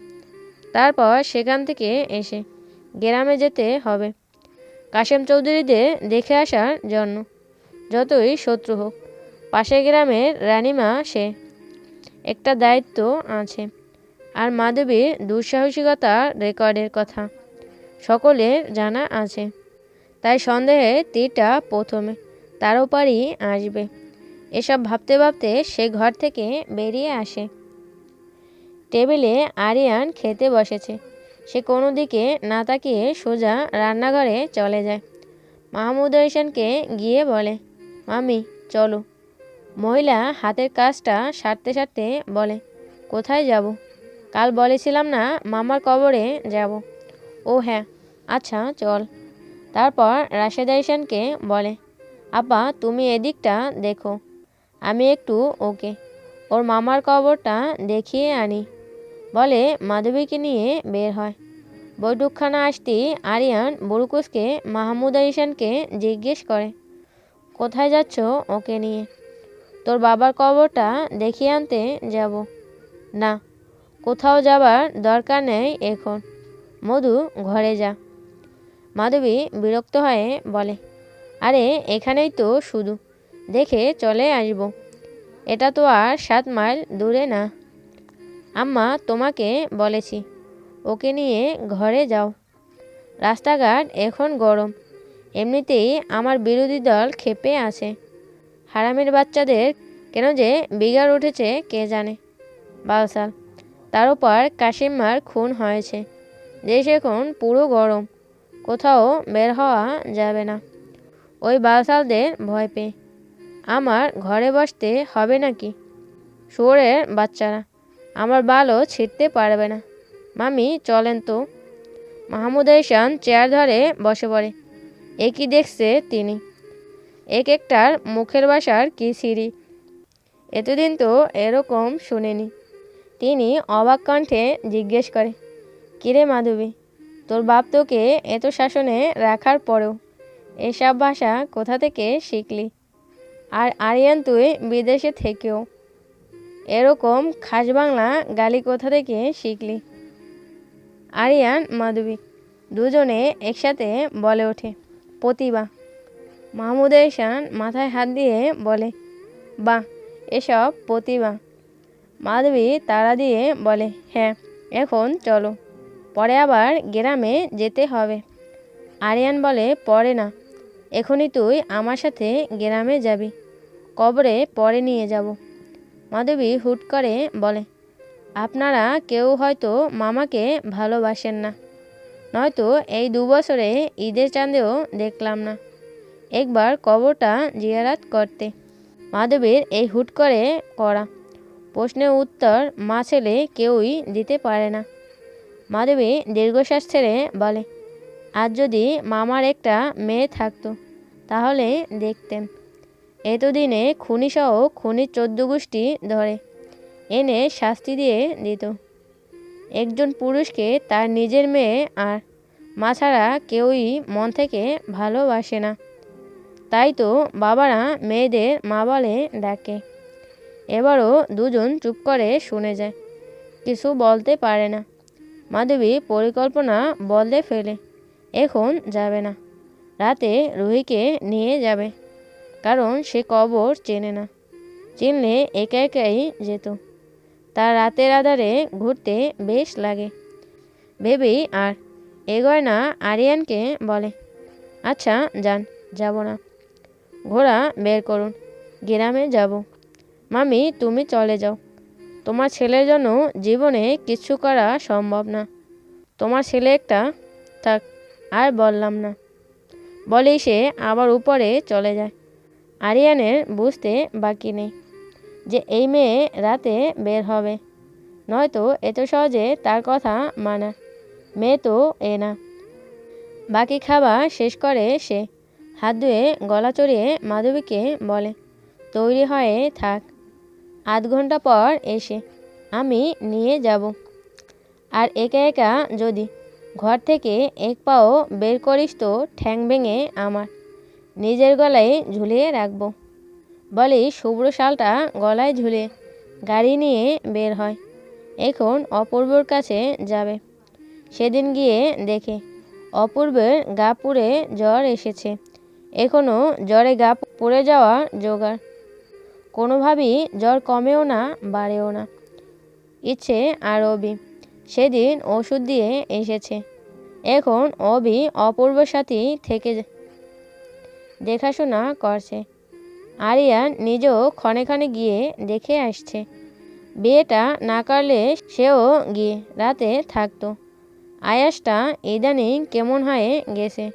তারপর সেখান থেকে এসে গ্রামে যেতে হবে কাশেম চৌধুরীদের দেখে আসার জন্য। যতই শত্রু হোক, পাশের গ্রামের রানীমা সে। একটা দায়িত্ব আছে। আর মাধবীর দুঃসাহসিকতার রেকর্ডের কথা সকলের জানা আছে। তাই সন্দেহের তীরটা প্রথমে তার ওপারই আসবে। এসব ভাবতে ভাবতে সে ঘর থেকে বেরিয়ে আসে। টেবিলে আরিয়ান খেতে বসেছে। সে কোনো দিকে না তাকিয়ে সোজা রান্নাঘরে চলে যায়। মাহমুদ ঈশানকে গিয়ে বলে, মামি চলো। মহিলা হাতের কাজটা সারতে সারতে বলে, কোথায় যাব? কাল বলেছিলাম না মামার কবরে যাব। ও হ্যাঁ, আচ্ছা চল। তারপর রাশেদা ঈশানকে বলে, আপা তুমি এদিকটা দেখো, আমি একটু ওকে ওর মামার কবরটা দেখিয়ে আনি। বলে মাধবীকে নিয়ে বের হয়। বৈঠকখানা আসতেই আরিয়ান বুড়ুকুসকে মাহমুদা ঈশানকে জিজ্ঞেস করে, কোথায় যাচ্ছ ওকে নিয়ে? তোর বাবার কবরটা দেখিয়ে আনতে যাব। না, কোথাও যাবার দরকার নেই এখন। মধু, ঘরে যা। মাধবী বিরক্ত হয়ে বলে, আরে এখানেই তো, শুধু দেখে চলে আসবো। এটা তো আর 7 মাইল দূরে না। আম্মা তোমাকে বলেছি ওকে নিয়ে ঘরে যাও। রাস্তাঘাট এখন গরম। এমনিতেই আমার বিরোধী দল ক্ষেপে আছে। হারামের বাচ্চাদের কেন যে বিগাড় উঠেছে কে জানে। বালসাল, তার উপর কাশিম্মার খুন হয়েছে। দেশ এখন পুরো গরম, কোথাও বের হওয়া যাবে না ওই বালসালদের ভয় পেয়ে। আমার ঘরে বসতে হবে নাকি? শুয়োরের বাচ্চারা, আমার বালও ছিঁড়তে পারবে না। মামি চলেন তো। মাহমুদা ঈশান চেয়ার ধরে বসে পড়ে। একই দেখছে তিনি। এক একটার মুখের বাসার কি সিঁড়ি, এতদিন তো এরকম শুনেনি। তিনি অবাক কণ্ঠে জিজ্ঞেস করে, কিরে মাধবী, তোর বাপ তোকে এত শাসনে রাখার পরেও এসব ভাষা কোথা থেকে শিখলি? আর আরিয়ান তুই বিদেশে থেকেও এরকম খাস বাংলা গালি কোথা থেকে শিখলি? আরিয়ান মাধবী দুজনে একসাথে বলে ওঠে, প্রতিভা। মাহমুদা ঈশান মাথায় হাত দিয়ে বলে, বাহ, এসব প্রতিভা। মাধবী তাড়া দিয়ে বলে, হ্যাঁ, এখন চলো, পরে আবার গ্রামে যেতে হবে। আরিয়ান বলে, পরে না, এখনই তুই আমার সাথে গ্রামে যাবি। কবরে পরে নিয়ে যাব। মাধবী হুট করে বলে, আপনারা কেউ হয়তো মামাকে ভালোবাসেন না। নয়তো এই 2 বছরে ঈদের চাঁদেও দেখলাম না একবার কবরটা জিয়ারাত করতে। মাধবীর এই হুট করে করা প্রশ্নের উত্তর মা ছেলে কেউই দিতে পারে না। মাধবী দীর্ঘশ্বাস ছেড়ে বলে, আজ যদি মামার একটা মেয়ে থাকতো তাহলে দেখতেন। এতদিনে খুনিসহ খুনির 14 গোষ্ঠী ধরে এনে শাস্তি দিয়ে দিত। একজন পুরুষকে তার নিজের মেয়ে আর মা ছাড়া কেউই মন থেকে ভালোবাসে না। তাই তো বাবারা মেয়েদের মা বলে ডাকে। এবারও দুজন চুপ করে শুনে যায়, কিছু বলতে পারে না। মাধবী পরিকল্পনা বদলে ফেলে, এখন যাবে না, রাতে রুহিকে নিয়ে যাবে। কারণ সে কবর চেনে না, চিনলে একা একাই যেত। তার রাতের আধারে ঘুরতে বেশ লাগে ভেবেই আর এগোয় না। আরিয়ানকে বলে, আচ্ছা যান, যাব না। ঘোড়া বের করুন, গ্রামে যাব। মামি তুমি চলে যাও, তোমার ছেলের জন্য জীবনে কিছু করা সম্ভব না। তোমার ছেলে একটা থাক, আর বললাম না। বলেই সে আবার উপরে চলে যায়। আরিয়ানের বুঝতে বাকি নেই যে এই মেয়ে রাতে বের হবে, নয়তো এত সহজে তার কথা মানা মেয়ে তো এ না। বাকি খাবার শেষ করে সে হাত ধুয়ে গলা চড়িয়ে মাধবীকে বলে, তৈরি হয়ে থাক, আধ ঘন্টা পর এসে আমি নিয়ে যাব। আর একা একা যদি ঘর থেকে এক পাও বের করিস তো ঠ্যাং ভেঙে আমার নিজের গলায় ঝুলিয়ে রাখবো। বলেই শুভ্র শালটা গলায় ঝুলিয়ে গাড়ি নিয়ে বের হয়। এখন অপূর্বর কাছে যাবে। সেদিন গিয়ে দেখে অপূর্বের গা পুড়ে জ্বর এসেছে। এখনও জ্বরে গা পুড়ে যাওয়া জোগাড়, কোনোভাবেই জ্বর কমেও না বাড়েও না। ইচ্ছে আর অবি সেদিন ওষুধ দিয়ে এসেছে। এখন অবি অপূর্বর সাথেই থেকে দেখাশোনা করছে। আরিয়ান নিজেও ক্ষণে ক্ষণে গিয়ে দেখে আসছে। বিয়েটা না করলে সেও গিয়ে রাতে থাকতো। আয়াসটা ইদানিং কেমন হয়ে গেছে,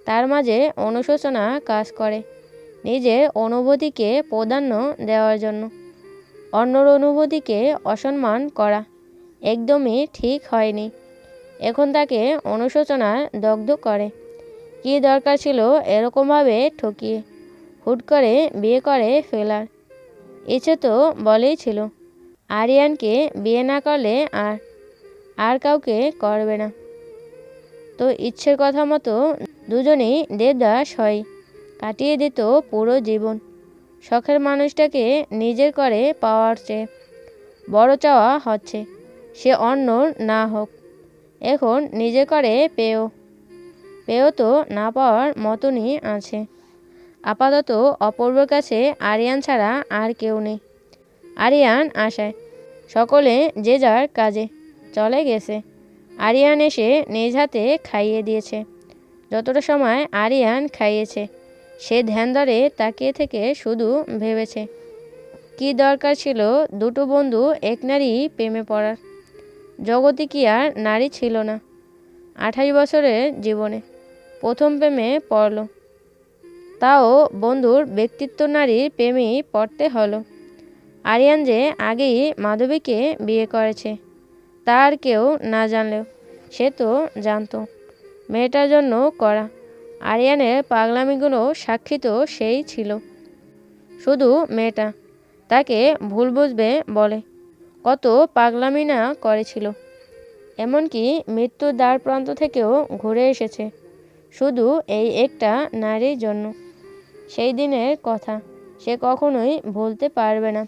তার মাঝে অনুশোচনা কাজ করে। নিজের অনুভূতিকে প্রাধান্য দেওয়ার জন্য অন্যর অনুভূতিকে অসম্মান করা একদমই ঠিক হয়নি। এখন তাকে অনুশোচনা দগ্ধ করে। কী দরকার ছিল এরকমভাবে ঠকিয়ে হুট করে বিয়ে করে ফেলার? ইচ্ছে তো বলেই ছিল আরিয়ানকে বিয়ে না করলে আর কাউকে করবে না। তো ইচ্ছের কথা মতো দুজনেই দেবদাস হয়, কাটিয়ে দিত পুরো জীবন। শখের মানুষটাকে নিজের করে পাওয়ার চেয়ে বড় চাওয়া হচ্ছে সে অন্যর না হোক। এখন নিজে করে পেয়েও তো না পাওয়ার মতনই আছে। আপাতত অপূর্বর কাছে আরিয়ান ছাড়া আর কেউ নেই। আরিয়ান আশায় সকলে যে যার কাজে চলে গেছে। আরিয়ান এসে নিজ হাতে খাইয়ে দিয়েছে। যতটা সময় আরিয়ান খাইয়েছে সে ধ্যান ধরে তাকিয়ে থেকে শুধু ভেবেছে, কি দরকার ছিল দুটো বন্ধু এক নারী প্রেমে পড়ার? জগতে কি আর নারী ছিল না? 28 বছরের জীবনে প্রথম প্রেমে পড়ল, তাও বন্ধুর ব্যক্তিত্ব নারীর প্রেমেই পড়তে হলো। আরিয়ান যে আগেই মাধবীকে বিয়ে করেছে তার কেউ না জানলেও সে তো জানতো। মেয়েটার জন্য করা আরিয়ানের পাগলামিগুলো সাক্ষী তো সেই ছিল। শুধু মেয়েটা তাকে ভুল বুঝবে বলে কত পাগলামি না করেছিল। এমনকি মৃত্যুর দ্বার প্রান্ত থেকেও ঘুরে এসেছে শুধু এই একটা নারীর জন্য। সেই দিনের কথা সে কখনোই ভুলতে পারবে না।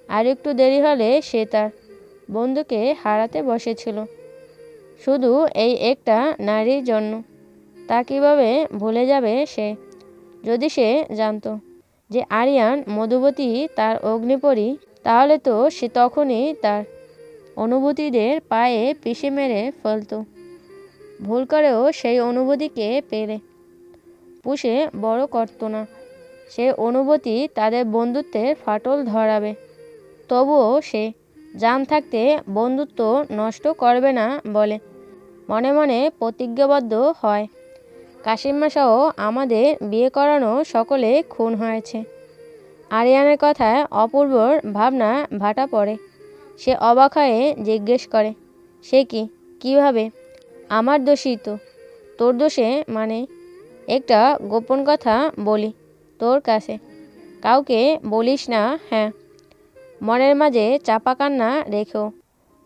আর একটু দেরি হলে সে তার বন্ধুকে হারাতে বসেছিল শুধু এই একটা নারীর জন্য। তা কীভাবে ভুলে যাবে সে? যদি সে জানতো যে আরিয়ান মধুবতী তার অগ্নিপরী, তাহলে তো সে তখনই তার অনুভূতিদের পায়ে পিষে মেরে ফেলত। ভুল করেও সেই অনুভূতিকে পেলে পুষে বড় করত না। সে অনুভূতি তাদের বন্ধুত্বের ফাটল ধরাবে। তবুও সে জান থাকতে বন্ধুত্ব নষ্ট করবে না বলে মনে মনে প্রতিজ্ঞাবদ্ধ হয়। কাশিমা-সহ আমাদের বিয়ে করানো সকলে খুন হয়েছে। আরিয়ানের কথায় অপূর্বর ভাবনা ভাটা পড়ে। সে অবাক হয়ে জিজ্ঞেস করে, সে কি? কিভাবে? আমার দোষই তো। তোর দোষে মানে? একটা গোপন কথা বলি তোর কাছে, কাউকে বলিস না। হ্যাঁ। মনের মাঝে চাপা কান্না রেখেও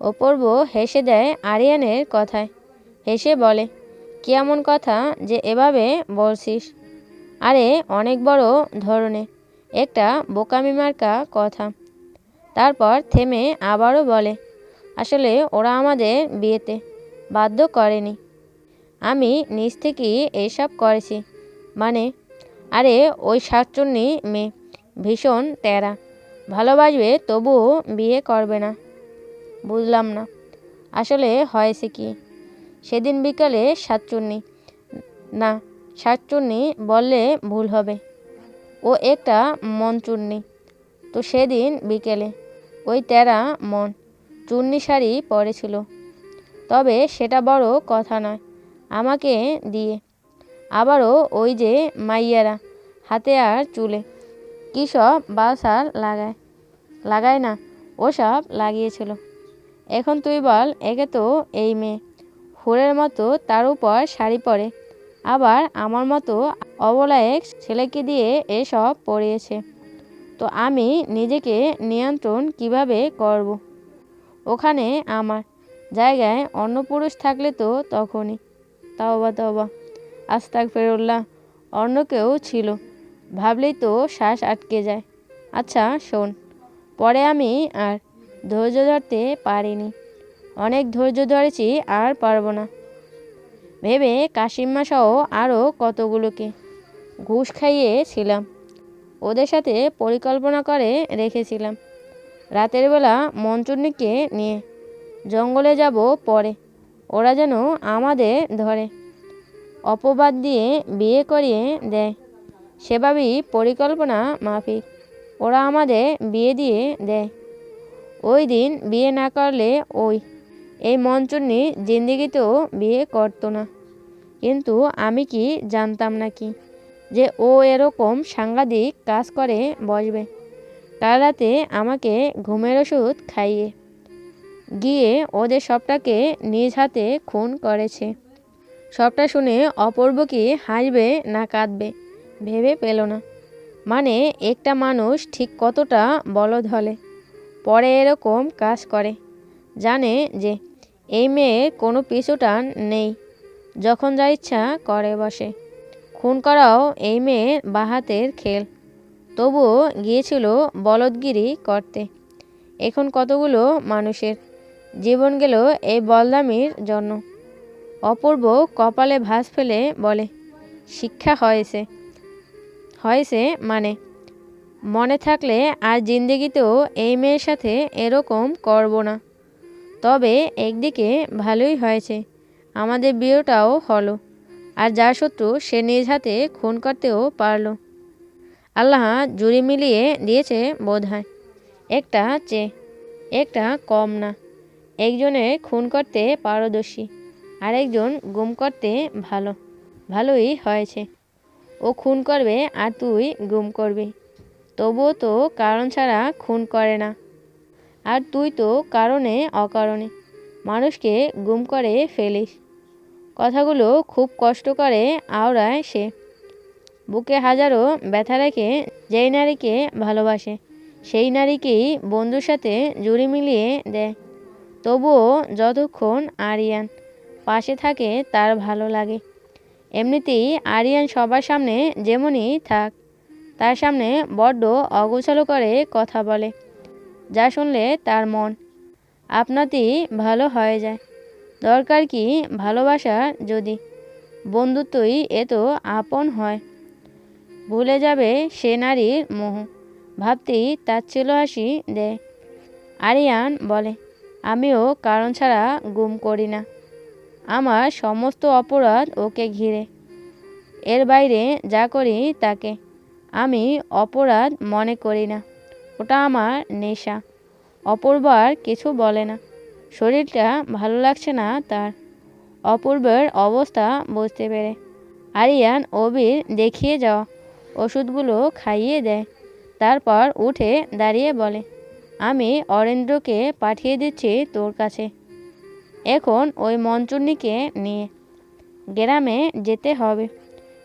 অপূর্ব হেসে দেয় আরিয়ানের কথায়। হেসে বলে, কি এমন কথা যে এভাবে বলছিস? আরে অনেক বড় ধরনের একটা বোকামি মার্কা কথা। তারপর থেমে আবারও বলে, আসলে ওরা আমাদের বিয়েতে বাধ্য করেনি, আমি নিজ থেকেই এসব করেছি। মানে? আরে ওই শাকচুন্নি মেয়ে ভীষণ তেরা, ভালোবাসবে তবুও বিয়ে করবে না। বুঝলাম না, আসলে হয়েছে কি? সেদিন বিকালে শাকচুন্নি, না শাকচুন্নি বললে ভুল হবে, ও একটা মনচুন্নি। তো সেদিন বিকেলে ওই তেরা মন চুন্নি শাড়ি পরেছিল, তবে সেটা বড় কথা নয়। আমাকে দিয়ে আবারও ওই যে মাইয়ারা হাতে আর চুলে কী সব বালসাল লাগায় না, ওসব লাগিয়েছিল। এখন তুই বল, একে তো এই মেয়ে হুরের মতো তার উপর শাড়ি পরে, আবার আমার মতো অবলা এক ছেলেকে দিয়ে এসব পরিয়েছে। তো আমি নিজেকে নিয়ন্ত্রণ কিভাবে করব? ওখানে আমার জায়গায় অন্য পুরুষ থাকলে তো তখনই। তওবা, আস্তাগফিরুল্লাহ, অন্য কেউ ছিল ভাবলেই তো শ্বাস আটকে যায়। আচ্ছা শোন, পরে আমি আর ধৈর্য ধরতে পারিনি, অনেক ধৈর্য ধরেছি, আর পারবো না ভেবে কাশিমা-সহ আরও কতগুলোকে ঘুষ খাইয়েছিলাম। ওদের সাথে পরিকল্পনা করে রেখেছিলাম রাতের বেলা মঞ্চুন্নিকে নিয়ে জঙ্গলে যাব পরে ওরা যেন আমাদের ধরে অপবাদ দিয়ে বিয়ে করিয়ে দেয়। সেভাবেই পরিকল্পনা মাফিক ওরা আমাদের বিয়ে দিয়ে দেয়। ওই দিন বিয়ে না করলে এই মঞ্চুন্নি জিন্দিগিতেও বিয়ে করতো না। কিন্তু আমি কি জানতাম নাকি যে ও এরকম সাংঘাতিক কাজ করে বসবে কাল রাতে আমাকে ঘুমের ওষুধ খাইয়ে গিয়ে ওদের সবটাকে নিজ হাতে খুন করেছে। সবটা শুনে অপূর্ব কি হাসবে না কাঁদবে ভেবে পেল না। মানে একটা মানুষ ঠিক কতটা বলদ হলে পরে এরকম কাজ করে, জানে যে এই মেয়ের কোনো পিছুটান নেই, যখন যা ইচ্ছা করে বসে। খুন করাও এই মেয়ের বাহাতের খেল, তবুও গিয়েছিল বলদগিরি করতে। এখন কতগুলো মানুষের জীবন গেল এই বলদামির জন্য। অপূর্ব কপালে ভাঁজ ফেলে বলে, শিক্ষা হয়েছে মানে? মনে থাকলে আর জিন্দেগিতেও এই মেয়ের সাথে এরকম করব না। তবে একদিকে ভালোই হয়েছে, আমাদের বিয়েটাও হলো, আর যার শত্রু সে নিজ হাতে খুন করতেও পারল। আল্লাহ জুড়ি মিলিয়ে দিয়েছে বোধহয়, একটা চেয়ে একটা কম না। একজনে খুন করতে পারদর্শী, আরেকজন গুম করতে ভালোই হয়েছে। ও খুন করবে আর তুই গুম করবি, তবুও তো কারণ ছাড়া খুন করে না। আর তুই তো কারণে অকারণে মানুষকে গুম করে ফেলিস। কথাগুলো খুব কষ্ট করে আওড়ায় সে। বুকে হাজারো ব্যথা রেখে যেই নারীকে ভালোবাসে সেই নারীকেই বন্ধুর সাথে জুড়ি মিলিয়ে দেয়। তবুও যতক্ষণ আরিয়ান পাশে থাকে তার ভালো লাগে। এমনিতেই আরিয়ান সবার সামনে যেমনই থাক, তার সামনে বড্ড অগোছালো করে কথা বলে, যা শুনলে তার মন আপনাতেই ভালো হয়ে যায়। দরকার কি ভালোবাসা যদি বন্ধুত্বই এত আপন হয়? ভুলে যাবে সে নারীর মোহ, ভাবতেই তাচ্ছিল্য হাসি দেয়। আরিয়ান বলে, আমিও কারণ ছাড়া গুম করি না। আমার সমস্ত অপরাধ ওকে ঘিরে। এর বাইরে যা করি তাকে আমি অপরাধ মনে করি না। ওটা আমার নেশা। অপূর্ব আর কিছু বলে না। শরীরটা ভালো লাগছে না তার। অপূর্বের অবস্থা বুঝতে পেরে আরিয়ান অবির দেখিয়ে যাওয়া ওষুধগুলো খাইয়ে দেয়। তারপর উঠে দাঁড়িয়ে বলে, আমি অরেন্দ্রকে পাঠিয়ে দিচ্ছি তোর কাছে। এখন ওই মঞ্চুন্নিকে নিয়ে গ্রামে যেতে হবে।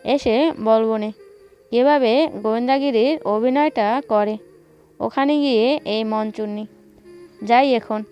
এসে বলবো নে কীভাবে গোয়েন্দাগিরির অভিনয়টা করে। ওখানে গিয়ে এই মঞ্চুন্নি। যাই এখন।